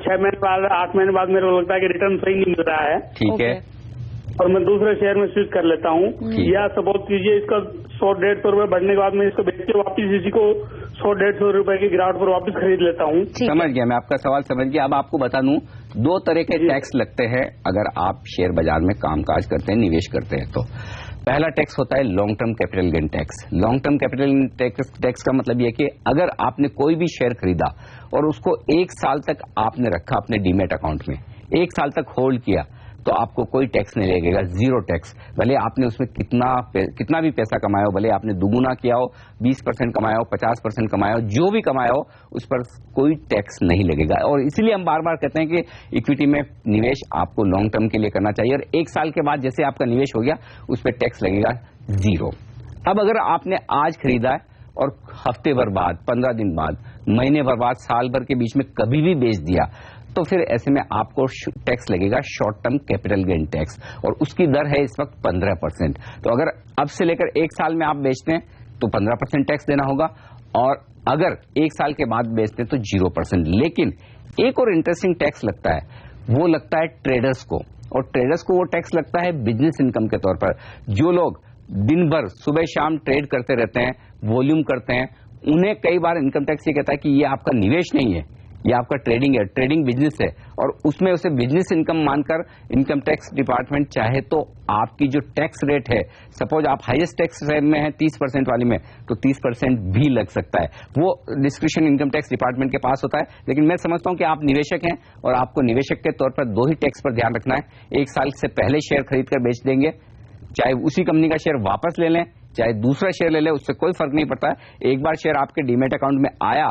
6 महीने बाद 8 महीने बाद मेरे को लगता है कि रिटर्न सही नहीं मिल रहा है, ठीक है, और मैं दूसरे शेयर में स्विच कर लेता हूँ, या सपोज कीजिए इसका 100-150 रुपए बढ़ने के बाद मैं इसको बेच के वापिस इसी को 100-150 रुपए की गिरावट पर वापस खरीद लेता हूँ। समझ गया, मैं आपका सवाल समझ गया। अब आपको बता दूं, 2 तरह के टैक्स लगते हैं अगर आप शेयर बाजार में कामकाज करते हैं, निवेश करते हैं तो। पहला टैक्स होता है long term capital gain tax. Long term capital tax का मतलब यह कि अगर आपने कोई भी शेयर खरीदा और उसको 1 साल तक आपने रखा अपने डीमेट अकाउंट में, 1 साल तक होल्ड किया, तो आपको कोई टैक्स नहीं लगेगा, 0 टैक्स। भले आपने उसमें कितना भी पैसा कमाया हो, भले आपने दुगुना किया हो, 20% कमाया हो, 50% कमाया हो, जो भी कमाया हो, उस पर कोई टैक्स नहीं लगेगा। और इसीलिए हम बार बार कहते हैं कि इक्विटी में निवेश आपको लॉन्ग टर्म के लिए करना चाहिए, और 1 साल के बाद जैसे आपका निवेश हो गया उस पर टैक्स लगेगा 0। अब अगर आपने आज खरीदा है और हफ्ते भर बाद, 15 दिन बाद, महीने भर बाद, साल भर के बीच में कभी भी बेच दिया, तो फिर ऐसे में आपको टैक्स लगेगा, short term capital gain tax, और उसकी दर है इस वक्त 15%। तो अगर अब से लेकर 1 साल में आप बेचते हैं तो 15% टैक्स देना होगा, और अगर 1 साल के बाद बेचते हैं तो 0%। लेकिन एक और इंटरेस्टिंग टैक्स लगता है, वो लगता है ट्रेडर्स को, और ट्रेडर्स को वो टैक्स लगता है बिजनेस इनकम के तौर पर। जो लोग दिन भर सुबह शाम ट्रेड करते रहते हैं, वॉल्यूम करते हैं, उन्हें कई बार इनकम टैक्स ये कहता है कि ये आपका निवेश नहीं है, ये आपका ट्रेडिंग है, ट्रेडिंग बिजनेस है, और उसमें उसे बिजनेस इनकम मानकर इनकम टैक्स डिपार्टमेंट चाहे तो आपकी जो टैक्स रेट है, सपोज आप हाईएस्ट टैक्स रेट में है 30% वाली में, तो 30% भी लग सकता है। वो डिस्क्रिप्शन इनकम टैक्स डिपार्टमेंट के पास होता है। लेकिन मैं समझता हूं कि आप निवेशक हैं और आपको निवेशक के तौर पर 2 ही टैक्स पर ध्यान रखना है। 1 साल से पहले शेयर खरीद कर बेच देंगे, चाहे उसी कंपनी का शेयर वापस ले लें, चाहे दूसरा शेयर ले लें, उससे कोई फर्क नहीं पड़ता है। एक बार शेयर आपके डीमेट अकाउंट में आया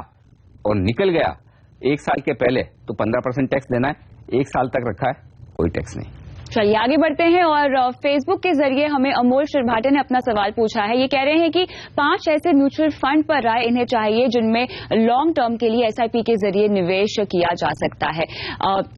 और निकल गया 1 साल के पहले, तो 15% टैक्स देना है। 1 साल तक रखा है, कोई टैक्स नहीं। चलिए आगे बढ़ते हैं, और फेसबुक के जरिए हमें अमोल श्रीभाटे ने अपना सवाल पूछा है। ये कह रहे हैं कि 5 ऐसे म्यूचुअल फंड पर राय इन्हें चाहिए जिनमें लॉन्ग टर्म के लिए एसआईपी के जरिए निवेश किया जा सकता है।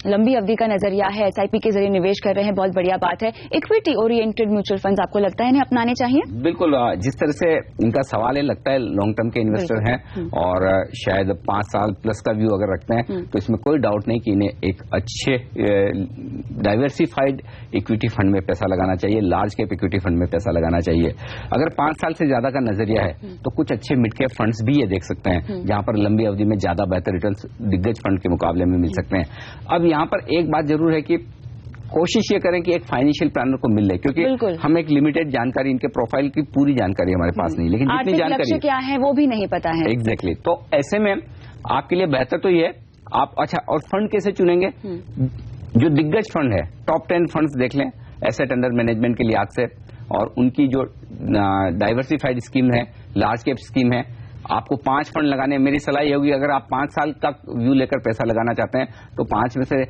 लंबी अवधि का नजरिया है, एसआईपी के जरिए निवेश कर रहे हैं, बहुत बढ़िया बात है। इक्विटी ओरिएंटेड म्यूचुअल फंड आपको लगता है इन्हें अपनाने चाहिए? बिल्कुल, जिस तरह से इनका सवाल है, लगता है लॉन्ग टर्म के इन्वेस्टर हैं और शायद 5 साल प्लस का व्यू अगर रखते हैं, तो इसमें कोई डाउट नहीं कि इन्हें एक अच्छे डाइवर्सिफाइड इक्विटी फंड में पैसा लगाना चाहिए, लार्ज कैप इक्विटी फंड में पैसा लगाना चाहिए। अगर 5 साल से ज्यादा का नजरिया है तो कुछ अच्छे मिड कैप फंड्स भी ये देख सकते हैं, जहां पर लंबी अवधि में ज्यादा बेहतर रिटर्न्स दिग्गज फंड के मुकाबले में मिल सकते हैं। अब यहां पर एक बात जरूर है कि कोशिश ये करें कि एक फाइनेंशियल प्लानर को मिल रहे, क्योंकि हम एक लिमिटेड जानकारी, इनके प्रोफाइल की पूरी जानकारी हमारे पास नहीं, लेकिन जितनी जानकारी क्या है वो भी नहीं पता है। एग्जैक्टली। तो ऐसे में आपके लिए बेहतर तो ये है आप, अच्छा, और फंड कैसे चुनेंगे? जो दिग्गज फंड है, टॉप 10 फंड्स देख लें एसेट अंडर मैनेजमेंट के लिहाज से, और उनकी जो डाइवर्सिफाइड स्कीम है, लार्ज कैप स्कीम है, आपको 5 फंड लगाने। मेरी सलाह ये होगी, अगर आप 5 साल का व्यू लेकर पैसा लगाना चाहते हैं तो 5 में से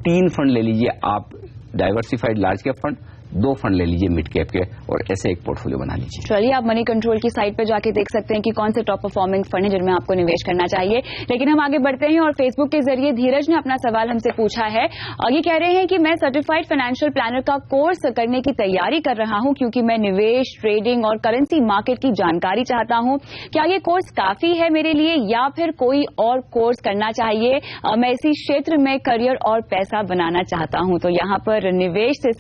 3 फंड ले लीजिए आप diversified large cap fund, 2 fund ले लीजिए मिड कैप के, और ऐसे एक पोर्टफोलियो बना लीजिए। चलिए आप मनी कंट्रोल की साइट पे जाके देख सकते हैं कि कौन से टॉप परफॉर्मिंग फंड है जिनमें आपको निवेश करना चाहिए। लेकिन हम आगे बढ़ते हैं, और फेसबुक के जरिए धीरज ने अपना सवाल हमसे पूछा है, और ये कह रहे हैं कि मैं सर्टिफाइड फाइनेंशियल प्लानर का कोर्स करने की तैयारी कर रहा हूं, क्योंकि मैं निवेश, ट्रेडिंग और करेंसी मार्केट की जानकारी चाहता हूं। क्या ये कोर्स काफी है मेरे लिए, या फिर कोई और कोर्स करना चाहिए? मैं इसी क्षेत्र में करियर और पैसा बनाना चाहता हूं। तो यहाँ पर निवेश के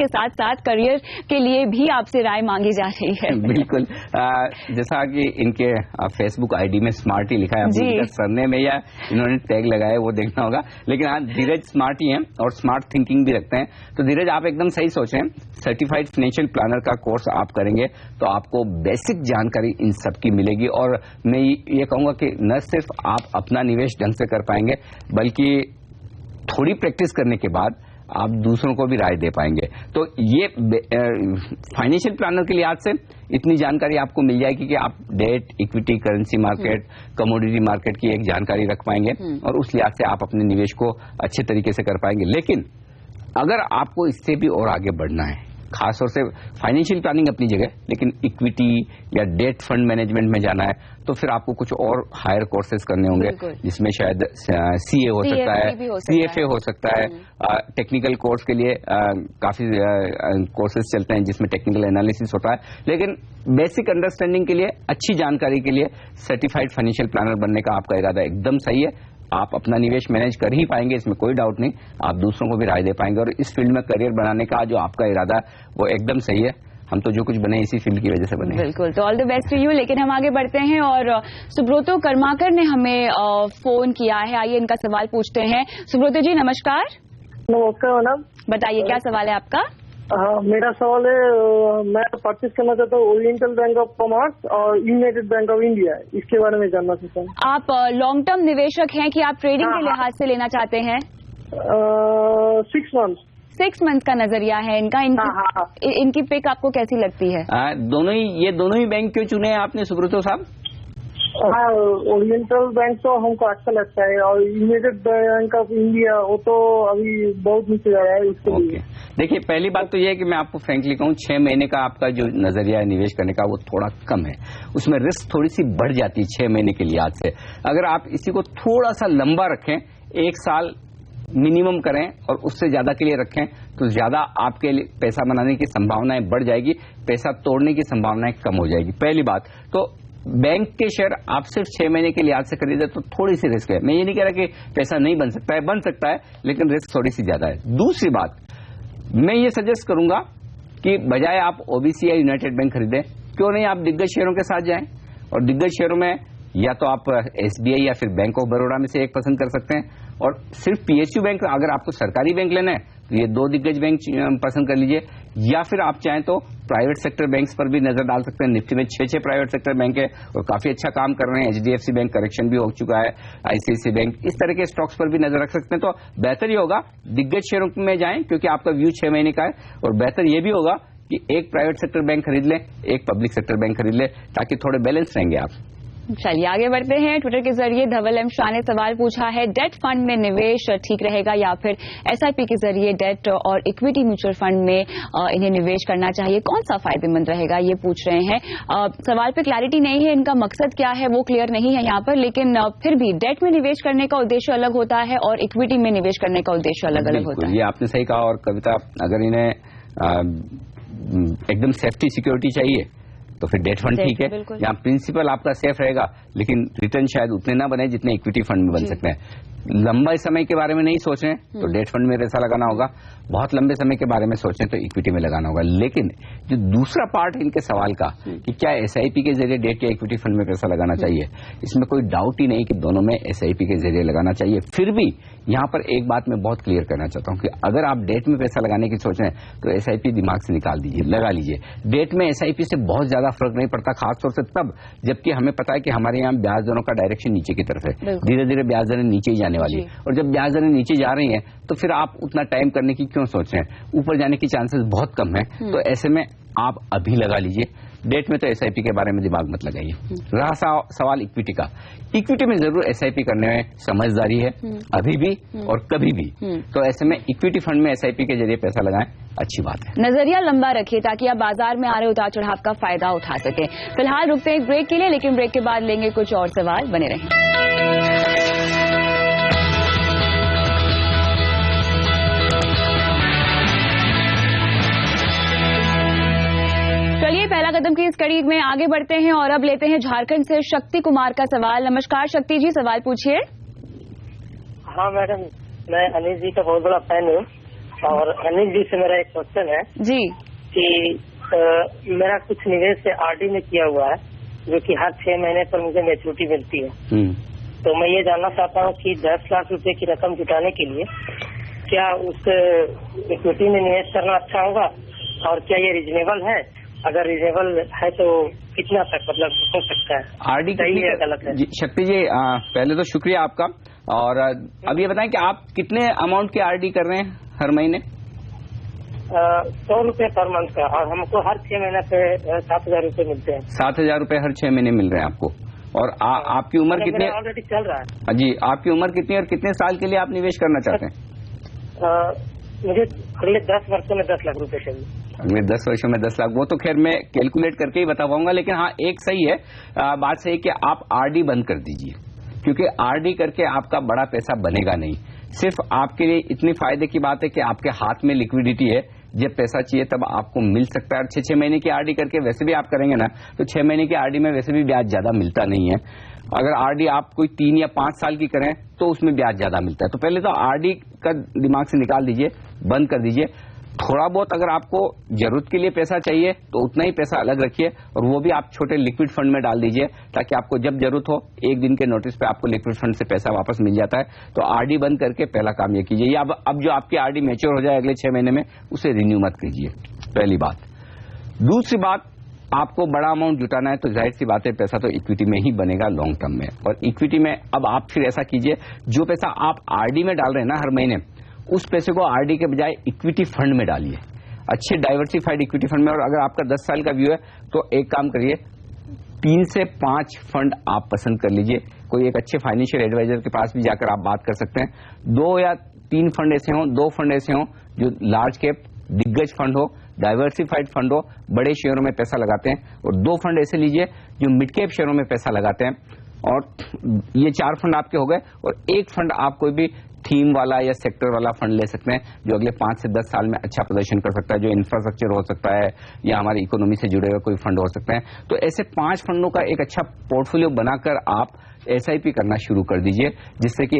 साथ साथ करियर के लिए भी आपसे राय मांगी जा रही है। बिल्कुल, जैसा कि इनके फेसबुक आईडी में स्मार्ट ही लिखा है, अब सरने में या इन्होंने टैग लगाया वो देखना होगा। लेकिन आज धीरज स्मार्ट ही हैं और स्मार्ट थिंकिंग भी रखते हैं। तो धीरज, आप एकदम सही सोच रहे हैं। सर्टिफाइड फाइनेंशियल प्लानर का कोर्स आप करेंगे तो आपको बेसिक जानकारी इन सब की मिलेगी, और मैं ये कहूंगा कि न सिर्फ आप अपना निवेश ढंग से कर पाएंगे, बल्कि थोड़ी प्रैक्टिस करने के बाद आप दूसरों को भी राय दे पाएंगे। तो ये फाइनेंशियल प्लानर के लिहाज से इतनी जानकारी आपको मिल जाएगी कि आप debt, equity, currency market, commodity market की एक जानकारी रख पाएंगे, और उस लिहाज से आप अपने निवेश को अच्छे तरीके से कर पाएंगे। लेकिन अगर आपको इससे भी और आगे बढ़ना है, खासतौर से फाइनेंशियल प्लानिंग अपनी जगह, लेकिन इक्विटी या डेट फंड मैनेजमेंट में जाना है, तो फिर आपको कुछ और हायर कोर्सेज करने होंगे, जिसमें शायद सीए हो सकता है, सीएफए हो सकता है। टेक्निकल कोर्स के लिए काफी कोर्सेज चलते हैं जिसमें टेक्निकल एनालिसिस होता है। लेकिन बेसिक अंडरस्टैंडिंग के लिए, अच्छी जानकारी के लिए सर्टिफाइड फाइनेंशियल प्लानर बनने का आपका इरादा एकदम सही है। आप अपना निवेश मैनेज कर ही पाएंगे, इसमें कोई डाउट नहीं। आप दूसरों को भी राय दे पाएंगे, और इस फील्ड में करियर बनाने का जो आपका इरादा है वो एकदम सही है। हम तो जो कुछ बने इसी फील्ड की वजह से बने। बिल्कुल, तो all the best to you. लेकिन हम आगे बढ़ते हैं, और सुब्रतो कर्माकर ने हमें फोन किया है। आइए इनका सवाल पूछते हैं। सुब्रतो जी नमस्कार। नमस्कार मैडम, बताइए क्या सवाल है आपका? मेरा सवाल है, मैं परचेज करना चाहता हूँ ओरिएंटल बैंक ऑफ कॉमर्स और यूनाइटेड बैंक ऑफ इंडिया, इसके बारे में जानना चाहता हूँ। आप लॉन्ग टर्म निवेशक हैं कि आप ट्रेडिंग के लिहाज से लेना चाहते हैं? 6 मंथ। 6 मंथ का नजरिया है इनका, इनकी पिक आपको कैसी लगती है? दोनों ही बैंक क्यों चुने हैं आपने सुब्रतो साहब? हाँ, ओरिएंटल बैंक तो हमको अच्छा लगता है, और यूनाइटेड बैंक ऑफ इंडिया वो तो अभी बहुत नीचे आया है इसके लिए। देखिए, पहली बात तो यह है कि मैं आपको फ्रैंकली कहूँ, 6 महीने का आपका जो नजरिया है निवेश करने का वो थोड़ा कम है, उसमें रिस्क थोड़ी सी बढ़ जाती है 6 महीने के लिहाज से। अगर आप इसी को थोड़ा सा लंबा रखें, 1 साल मिनिमम करें और उससे ज्यादा के लिए रखें, तो ज्यादा आपके लिए पैसा बनाने की संभावनाएं बढ़ जाएगी, पैसा तोड़ने की संभावनाएं कम हो जाएगी। पहली बात तो बैंक के शेयर आप सिर्फ 6 महीने के लिहाज से खरीदे तो थोड़ी सी रिस्क है। मैं ये नहीं कह रहा कि पैसा नहीं बन सकता है, लेकिन रिस्क थोड़ी सी ज्यादा है। दूसरी बात, मैं ये सजेस्ट करूंगा कि बजाय आप ओबीसी या यूनाइटेड बैंक खरीदें, क्यों नहीं आप दिग्गज शेयरों के साथ जाएं, और दिग्गज शेयरों में या तो आप एसबीआई या फिर बैंक ऑफ बड़ौदा में से एक पसंद कर सकते हैं, और सिर्फ पीएसयू बैंक, अगर आपको सरकारी बैंक लेना है तो ये 2 दिग्गज बैंक पसंद कर लीजिए, या फिर आप चाहें तो प्राइवेट सेक्टर बैंक्स पर भी नजर डाल सकते हैं। निफ्टी में 6 प्राइवेट सेक्टर बैंक है और काफी अच्छा काम कर रहे हैं। एचडीएफसी बैंक करेक्शन भी हो चुका है, आईसीआईसीआई बैंक, इस तरह के स्टॉक्स पर भी नजर रख सकते हैं। तो बेहतर ही होगा दिग्गज शेयरों में जाएं, क्योंकि आपका व्यू 6 महीने का है, और बेहतर ये भी होगा कि एक प्राइवेट सेक्टर बैंक खरीद लें, एक पब्लिक सेक्टर बैंक खरीद लें, ताकि थोड़े बैलेंस रहेंगे आप। चलिए आगे बढ़ते हैं। ट्विटर के जरिए धवल एम शाह ने सवाल पूछा है, डेट फंड में निवेश ठीक रहेगा या फिर एसआईपी के जरिए डेट और इक्विटी म्यूचुअल फंड में इन्हें निवेश करना चाहिए, कौन सा फायदेमंद रहेगा, ये पूछ रहे हैं। सवाल पे क्लैरिटी नहीं है, इनका मकसद क्या है वो क्लियर नहीं है यहाँ पर, लेकिन फिर भी डेट में निवेश करने का उद्देश्य अलग होता है और इक्विटी में निवेश करने का उद्देश्य अलग अलग होता है। ये आपने सही कहा। और कविता, अगर इन्हें एकदम सेफ्टी सिक्योरिटी चाहिए तो फिर डेट फंड ठीक है, जहाँ प्रिंसिपल आपका सेफ रहेगा, लेकिन रिटर्न शायद उतने ना बने जितने इक्विटी फंड में बन सकते हैं। लंबे समय के बारे में नहीं सोच रहे हैं तो डेट फंड में पैसा लगाना होगा, बहुत लंबे समय के बारे में सोचें तो इक्विटी में लगाना होगा। लेकिन जो दूसरा पार्ट है इनके सवाल का कि क्या एसआईपी के जरिए डेट या इक्विटी फंड में पैसा लगाना चाहिए, इसमें कोई डाउट ही नहीं कि दोनों में एसआईपी के जरिए लगाना चाहिए। फिर भी यहाँ पर एक बात मैं बहुत क्लियर करना चाहता हूँ कि अगर आप डेट में पैसा लगाने की सोच रहे हैं तो एसआईपी दिमाग से निकाल दीजिए, लगा लीजिए। डेट में एसआईपी से बहुत ज्यादा फर्क नहीं पड़ता, खासतौर से तब जबकि हमें पता है कि हमारे यहाँ ब्याज दरों का डायरेक्शन नीचे की तरफ है, धीरे धीरे ब्याज दरें नीचे ही जाने वाली है, और जब ब्याज दरें नीचे जा रही हैं तो फिर आप उतना टाइम करने की क्यों सोच रहे हैं, ऊपर जाने की चांसेस बहुत कम है। तो ऐसे में आप अभी लगा लीजिए, डेट में तो एसआईपी के बारे में दिमाग मत लगाइए। रहा सवाल इक्विटी का, इक्विटी में जरूर एसआईपी करने में समझदारी है अभी भी और कभी भी, तो ऐसे में इक्विटी फंड में एसआईपी के जरिए पैसा लगाएं, अच्छी बात है। नजरिया लंबा रखिए ताकि आप बाजार में आ रहे उतार चढ़ाव का फायदा उठा सके। फिलहाल रुकते हैं एक ब्रेक के लिए, लेकिन ब्रेक के बाद लेंगे कुछ और सवाल, बने रहें। पहला कदम की इस कड़ी में आगे बढ़ते हैं और अब लेते हैं झारखंड से शक्ति कुमार का सवाल। नमस्कार शक्ति जी, सवाल पूछिए। हाँ मैडम, मैं अनिल जी का बहुत बड़ा फैन हूँ, और अनिल जी से मेरा एक क्वेश्चन है जी कि मेरा कुछ निवेश से आरडी में किया हुआ है, जो कि हर 6 महीने पर मुझे मैच्योरिटी मिलती है। तो मैं ये जानना चाहता हूँ कि 10 लाख रुपए की रकम जुटाने के लिए क्या उस इक्विटी में निवेश करना अच्छा होगा, और क्या ये रिजनेबल है? अगर रिजनेबल है तो कितना तक मतलब हो सकता है? आरडी सही है गलत है? शक्ति जी, पहले तो शुक्रिया आपका। और अब ये बताएं कि आप कितने अमाउंट की आरडी कर रहे हैं हर महीने? 100 रुपए पर मंथ का, और हमको हर 6 महीने पे 7,000 रुपए मिलते हैं। 7,000 रुपए हर 6 महीने मिल रहे हैं आपको। और आपकी उम्र कितनी? ऑलरेडी चल रहा है जी, आपकी उम्र कितनी और कितने साल के लिए आप निवेश करना चाहते हैं? मुझे अगले 10 वर्षों में 10 लाख रुपए चाहिए। अगले 10 वर्षों में 10 लाख, वो तो खैर मैं कैलकुलेट करके ही बता पाऊंगा, लेकिन हाँ एक सही है, बात सही कि आप आरडी बंद कर दीजिए, क्योंकि आरडी करके आपका बड़ा पैसा बनेगा नहीं। सिर्फ आपके लिए इतनी फायदे की बात है कि आपके हाथ में लिक्विडिटी है, जब पैसा चाहिए तब आपको मिल सकता है। और 6 महीने की आरडी करके वैसे भी आप करेंगे ना, तो 6 महीने की आरडी में वैसे भी ब्याज ज्यादा मिलता नहीं है। अगर आरडी आप कोई 3 या 5 साल की करें तो उसमें ब्याज ज्यादा मिलता है। तो पहले तो आरडी का दिमाग से निकाल दीजिए, बंद कर दीजिए। थोड़ा बहुत अगर आपको जरूरत के लिए पैसा चाहिए तो उतना ही पैसा अलग रखिए, और वो भी आप छोटे लिक्विड फंड में डाल दीजिए, ताकि आपको जब जरूरत हो 1 दिन के नोटिस पे आपको लिक्विड फंड से पैसा वापस मिल जाता है। तो आरडी बंद करके पहला काम ये कीजिए। अब जो आपकी आरडी मैच्योर हो जाए अगले 6 महीने में, उसे रिन्यू मत कीजिए, पहली बात। दूसरी बात, आपको बड़ा अमाउंट जुटाना है तो जाहिर सी बात है पैसा तो इक्विटी में ही बनेगा लॉन्ग टर्म में। और इक्विटी में अब आप फिर ऐसा कीजिए, जो पैसा आप आरडी में डाल रहे हैं ना हर महीने, उस पैसे को आरडी के बजाय इक्विटी फंड में डालिए, अच्छे डाइवर्सिफाइड इक्विटी फंड में। और अगर आपका 10 साल का व्यू है तो एक काम करिए, 3 से 5 फंड आप पसंद कर लीजिए। कोई एक अच्छे फाइनेंशियल एडवाइजर के पास भी जाकर आप बात कर सकते हैं। 2 या 3 फंड ऐसे हों, 2 फंड ऐसे हों जो लार्ज कैप दिग्गज फंड हो, डाइवर्सिफाइड फंड हो, बड़े शेयरों में पैसा लगाते हैं, और 2 फंड ऐसे लीजिए जो मिड कैप शेयरों में पैसा लगाते हैं। और ये 4 फंड आपके हो गए, और एक फंड आप कोई भी थीम वाला या सेक्टर वाला फंड ले सकते हैं जो अगले 5 से 10 साल में अच्छा प्रदर्शन कर सकता है, जो इंफ्रास्ट्रक्चर हो सकता है या हमारी इकोनॉमी से जुड़े हुए कोई फंड हो सकते हैं। तो ऐसे 5 फंडों का एक अच्छा पोर्टफोलियो बनाकर आप SIP करना शुरू कर दीजिए, जिससे कि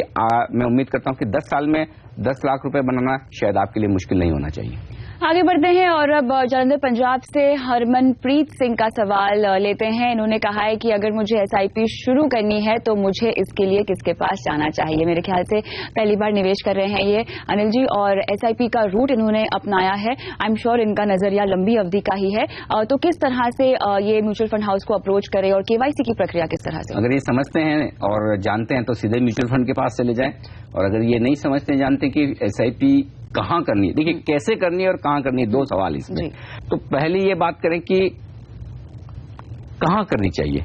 मैं उम्मीद करता हूं कि 10 साल में 10 लाख रुपए बनाना शायद आपके लिए मुश्किल नहीं होना चाहिए। आगे बढ़ते हैं और अब जालंधर पंजाब से हरमनप्रीत सिंह का सवाल लेते हैं। इन्होंने कहा है कि अगर मुझे SIP शुरू करनी है तो मुझे इसके लिए किसके पास जाना चाहिए। मेरे ख्याल से पहली बार निवेश कर रहे हैं ये अनिल जी, और SIP का रूट इन्होंने अपनाया है। आई एम श्योर इनका नजरिया लंबी अवधि का ही है। तो किस तरह से ये म्यूचुअल फंड हाउस को अप्रोच करें और KYC की प्रक्रिया किस तरह से? अगर ये समझते हैं और जानते हैं तो सीधे म्यूचुअल फंड के पास चले जाएं, और अगर ये नहीं समझते जानते कि SIP कहाँ करनी है, देखिए कैसे करनी है और कहाँ करनी है, 2 सवाल इसमें। तो पहले ये बात करें कि कहाँ करनी चाहिए,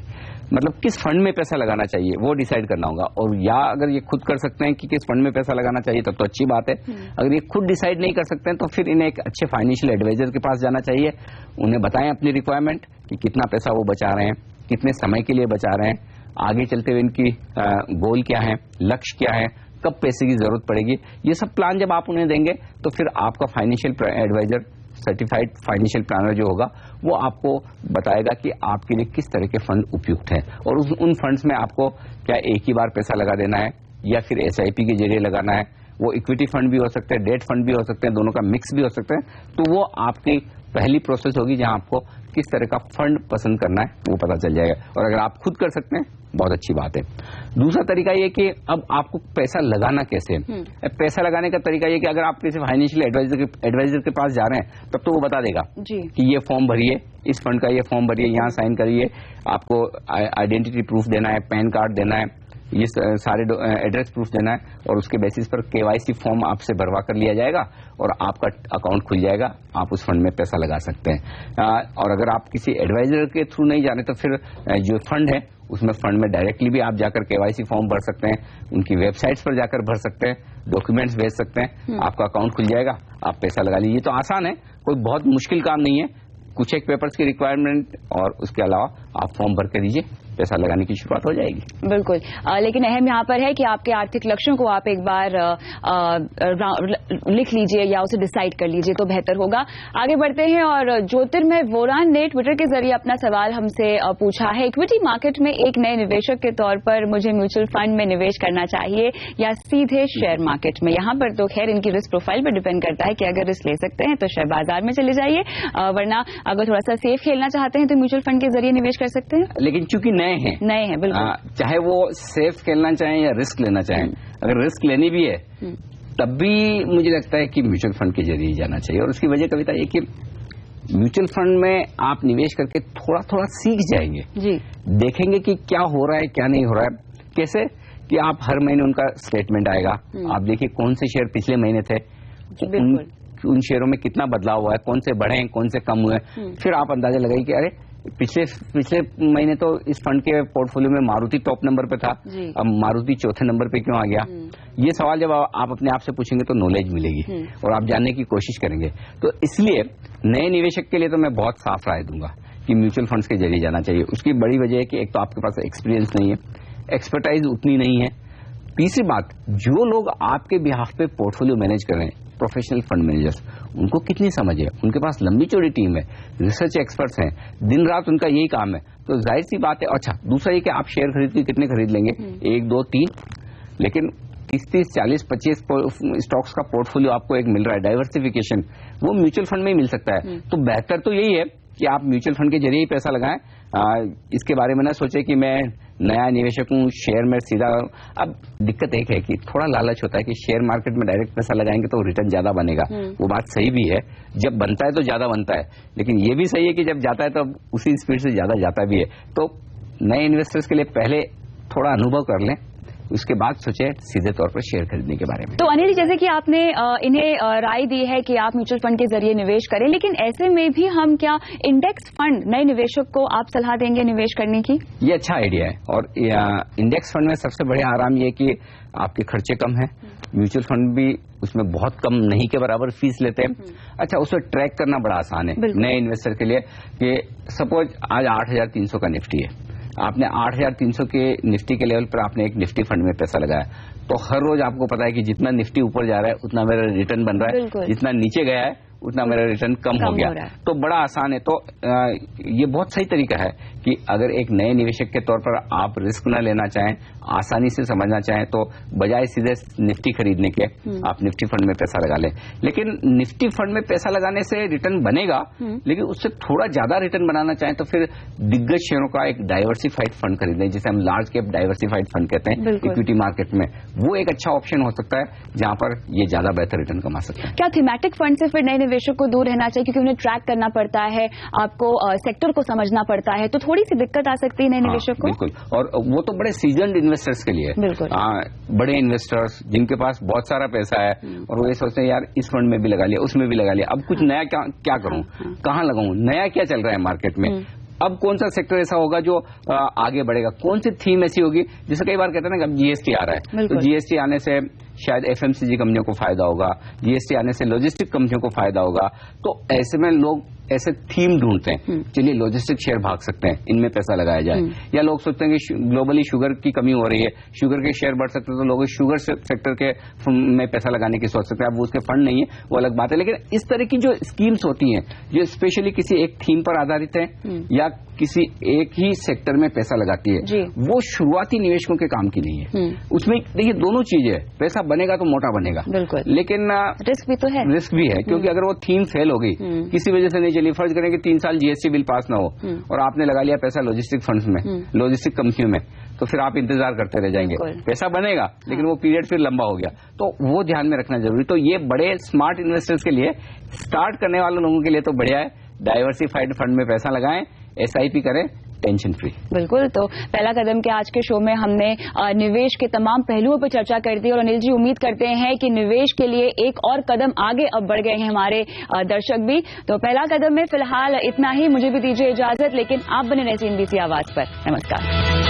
मतलब किस फंड में पैसा लगाना चाहिए वो डिसाइड करना होगा। और या अगर ये खुद कर सकते हैं कि किस फंड में पैसा लगाना चाहिए तब तो अच्छी बात है। अगर ये खुद डिसाइड नहीं कर सकते हैं तो फिर इन्हें एक अच्छे फाइनेंशियल एडवाइजर के पास जाना चाहिए। उन्हें बताएं अपनी रिक्वायरमेंट कि कितना पैसा वो बचा रहे हैं, कितने समय के लिए बचा रहे हैं, आगे चलते हुए इनकी गोल क्या है, लक्ष्य क्या है, कब पैसे की जरूरत पड़ेगी। ये सब प्लान जब आप उन्हें देंगे तो फिर आपका financial advisor, certified financial planner जो होगा वो आपको बताएगा कि आपके लिए किस तरह के फंड उपयुक्त हैं, और उन फंड्स में आपको क्या एक ही बार पैसा लगा देना है या फिर SIP के जरिए लगाना है। वो इक्विटी फंड भी हो सकते हैं, डेट फंड भी हो सकते हैं, दोनों का मिक्स भी हो सकता है। तो वो आपकी पहली प्रोसेस होगी जहां आपको किस तरह का फंड पसंद करना है वो पता चल जाएगा। और अगर आप खुद कर सकते हैं बहुत अच्छी बात है। दूसरा तरीका ये कि अब आपको पैसा लगाना कैसे है। पैसा लगाने का तरीका ये कि अगर आप किसी फाइनेंशियल एडवाइजर के पास जा रहे हैं तब तो वो बता देगा कि ये फॉर्म भरिए, इस फंड का ये फॉर्म भरिए, यहाँ साइन करिए, आपको आइडेंटिटी प्रूफ देना है, पैन कार्ड देना है, ये सारे एड्रेस प्रूफ देना है, और उसके बेसिस पर KYC फॉर्म आपसे भरवा कर लिया जाएगा और आपका अकाउंट खुल जाएगा, आप उस फंड में पैसा लगा सकते हैं। और अगर आप किसी एडवाइजर के थ्रू नहीं जाने तो फिर जो फंड है उसमें फंड में डायरेक्टली भी आप जाकर KYC फॉर्म भर सकते हैं, उनकी वेबसाइट्स पर जाकर भर सकते हैं, डॉक्यूमेंट्स भेज सकते हैं, आपका अकाउंट खुल जाएगा, आप पैसा लगा लीजिए। तो आसान है, कोई बहुत मुश्किल काम नहीं है। कुछ एक पेपर्स की रिक्वायरमेंट और उसके अलावा आप फॉर्म भर के दीजिए, पैसा लगाने की शुरुआत हो जाएगी। बिल्कुल। लेकिन अहम यहाँ पर है कि आपके आर्थिक लक्ष्यों को आप एक बार लिख लीजिए या उसे डिसाइड कर लीजिए तो बेहतर होगा। आगे बढ़ते हैं और ज्योतिर्मय वोरान ने ट्विटर के जरिए अपना सवाल हमसे पूछा है, इक्विटी मार्केट में एक नए निवेशक के तौर पर मुझे म्यूचुअल फंड में निवेश करना चाहिए या सीधे शेयर मार्केट में? यहाँ पर तो खैर इनकी रिस्क प्रोफाइल पर डिपेंड करता है कि अगर रिस्क ले सकते हैं तो शेयर बाजार में चले जाइए, वरना अगर थोड़ा सा सेफ खेलना चाहते हैं तो म्यूचुअल फंड के जरिए निवेश कर सकते हैं। लेकिन चूंकि नए हैं बिल्कुल, चाहे वो सेफ खेलना चाहें या रिस्क लेना चाहें, अगर रिस्क लेनी भी है तब भी मुझे लगता है कि म्यूचुअल फंड के जरिए जाना चाहिए। और उसकी वजह कविता ये कि म्यूचुअल फंड में आप निवेश करके थोड़ा थोड़ा सीख जाएंगे जी, देखेंगे कि क्या हो रहा है क्या नहीं हो रहा है। कैसे कि आप हर महीने उनका स्टेटमेंट आएगा, आप देखिए कौन से शेयर पिछले महीने थे, उन शेयरों में कितना बदलाव हुआ है, कौन से बढ़े हैं कौन से कम हुए, फिर आप अंदाजा लगाइए कि अरे पिछले महीने तो इस फंड के पोर्टफोलियो में मारुति टॉप नंबर पे था, अब मारुति चौथे नंबर पे क्यों आ गया। ये सवाल जब आप अपने आप से पूछेंगे तो नॉलेज मिलेगी और आप जानने की कोशिश करेंगे। तो इसलिए नए निवेशक के लिए तो मैं बहुत साफ राय दूंगा कि म्यूचुअल फंड्स के जरिए जाना चाहिए। उसकी बड़ी वजह है कि एक तो आपके पास एक्सपीरियंस नहीं है, एक्सपर्टाइज उतनी नहीं है। तीसरी बात, जो लोग आपके बिहाफ पे पोर्टफोलियो मैनेज कर रहे हैं, प्रोफेशनल फंड मैनेजर्स, उनको कितनी समझ है, उनके पास लंबी चौड़ी टीम है, रिसर्च एक्सपर्ट्स हैं, दिन रात उनका यही काम है। तो जाहिर सी बात है। अच्छा, दूसरा ये कि आप शेयर खरीद के कितने खरीद लेंगे, 1, 2, 3, लेकिन 30, 40, 25 स्टॉक्स का पोर्टफोलियो आपको एक मिल रहा है, डाइवर्सिफिकेशन, वो म्यूचुअल फंड में ही मिल सकता है। तो बेहतर तो यही है कि आप म्यूचुअल फंड के जरिए ही पैसा लगाएं। इसके बारे में ना सोचे कि मैं नया निवेशक हूं, शेयर में सीधा। अब दिक्कत एक है कि थोड़ा लालच होता है कि शेयर मार्केट में डायरेक्ट पैसा लगाएंगे तो रिटर्न ज्यादा बनेगा। वो बात सही भी है, जब बनता है तो ज्यादा बनता है, लेकिन ये भी सही है कि जब जाता है तो उसी स्पीड से ज्यादा जाता भी है। तो नए इन्वेस्टर्स के लिए पहले थोड़ा अनुभव कर लें, उसके बाद सोचे सीधे तौर पर शेयर खरीदने के बारे में। तो अनिल जी, जैसे कि आपने इन्हें राय दी है कि आप म्यूचुअल फंड के जरिए निवेश करें, लेकिन ऐसे में भी हम क्या इंडेक्स फंड नए निवेशक को आप सलाह देंगे निवेश करने की? ये अच्छा आइडिया है, और इंडेक्स फंड में सबसे बढ़िया आराम ये कि आपके खर्चे कम है, म्यूचुअल फंड भी उसमें बहुत कम नहीं के बराबर फीस लेते हैं। अच्छा, उसे ट्रैक करना बड़ा आसान है नए इन्वेस्टर के लिए कि सपोज आज 8,300 का निफ्टी है, आपने 8,300 के निफ्टी के लेवल पर आपने एक निफ्टी फंड में पैसा लगाया, तो हर रोज आपको पता है कि जितना निफ्टी ऊपर जा रहा है उतना मेरा रिटर्न बन रहा है, जितना नीचे गया है उतना मेरा रिटर्न कम हो गया। तो बड़ा आसान है। तो ये बहुत सही तरीका है कि अगर एक नए निवेशक के तौर पर आप रिस्क न लेना चाहें, आसानी से समझना चाहें, तो बजाय सीधे निफ्टी खरीदने के आप निफ्टी फंड में पैसा लगा लें। लेकिन निफ्टी फंड में पैसा लगाने से रिटर्न बनेगा, लेकिन उससे थोड़ा ज्यादा रिटर्न बनाना चाहें तो फिर दिग्गज शेयरों का एक डाइवर्सिफाइड फंड खरीदें, जिसे हम लार्ज कैप डाइवर्सिफाइड फंड कहते हैं इक्विटी मार्केट में। वो एक अच्छा ऑप्शन हो सकता है जहां पर ये ज्यादा बेहतर रिटर्न कमा सकते हैं। क्या थीमेटिक फंड से फिर नए निवेशक को दूर रहना चाहिए, क्योंकि उन्हें ट्रैक करना पड़ता है, आपको सेक्टर को समझना पड़ता है, तो थोड़ी सी दिक्कत आ सकती है नए निवेशक को? बिल्कुल, और वो तो बड़े सीजन्ड इन्वेस्टर्स के लिए, बड़े इन्वेस्टर्स जिनके पास बहुत सारा पैसा है और वो ये सोचते हैं यार इस फंड में भी लगा लिया, उसमें भी लगा लिया, अब कुछ नया क्या करूं, कहां लगाऊं, नया क्या चल रहा है मार्केट में, अब कौन सा सेक्टर ऐसा होगा जो आगे बढ़ेगा, कौन सी थीम ऐसी होगी। जैसे कई बार कहते हैं ना कि अब जीएसटी आ रहा है, तो जीएसटी आने से शायद एफएमसीजी कंपनियों को फायदा होगा, जीएसटी आने से लॉजिस्टिक कंपनियों को फायदा होगा, तो ऐसे में लोग ऐसे थीम ढूंढते हैं, चलिए लॉजिस्टिक शेयर भाग सकते हैं, इनमें पैसा लगाया जाए। या लोग सोचते हैं कि ग्लोबली शुगर की कमी हो रही है, शुगर के शेयर बढ़ सकते हैं, तो लोग शुगर सेक्टर के में पैसा लगाने की सोच सकते हैं। अब उसके फंड नहीं है वो अलग बात है, लेकिन इस तरह की जो स्कीम्स होती हैं जो स्पेशली किसी एक थीम पर आधारित है या किसी एक ही सेक्टर में पैसा लगाती है, वो शुरुआती निवेशकों के काम की नहीं है। उसमें देखिए दोनों चीजें, पैसा बनेगा तो मोटा बनेगा, लेकिन रिस्क भी तो है, रिस्क भी है, क्योंकि अगर वो थीम फेल हो गई किसी वजह से नहीं चलिए, फर्ज करें कि 3 साल जीएसटी बिल पास ना हो और आपने लगा लिया पैसा लॉजिस्टिक फंड्स में, लॉजिस्टिक कंपनियों में, तो फिर आप इंतजार करते रह जाएंगे, पैसा बनेगा लेकिन वो पीरियड फिर लंबा हो गया। तो वो ध्यान में रखना जरूरी। तो ये बड़े स्मार्ट इन्वेस्टर्स के लिए, स्टार्ट करने वाले लोगों के लिए तो बढ़िया है, डाइवर्सिफाइड फंड में पैसा लगाएं, एसआईपी करें, टेंशन फ्री। बिल्कुल। तो पहला कदम के आज के शो में हमने निवेश के तमाम पहलुओं पर चर्चा कर दी, और अनिल जी उम्मीद करते हैं कि निवेश के लिए एक और कदम आगे अब बढ़ गए हैं हमारे दर्शक भी। तो पहला कदम में फिलहाल इतना ही, मुझे भी दीजिए इजाजत, लेकिन आप बने रहे CNBC आवाज पर। नमस्कार।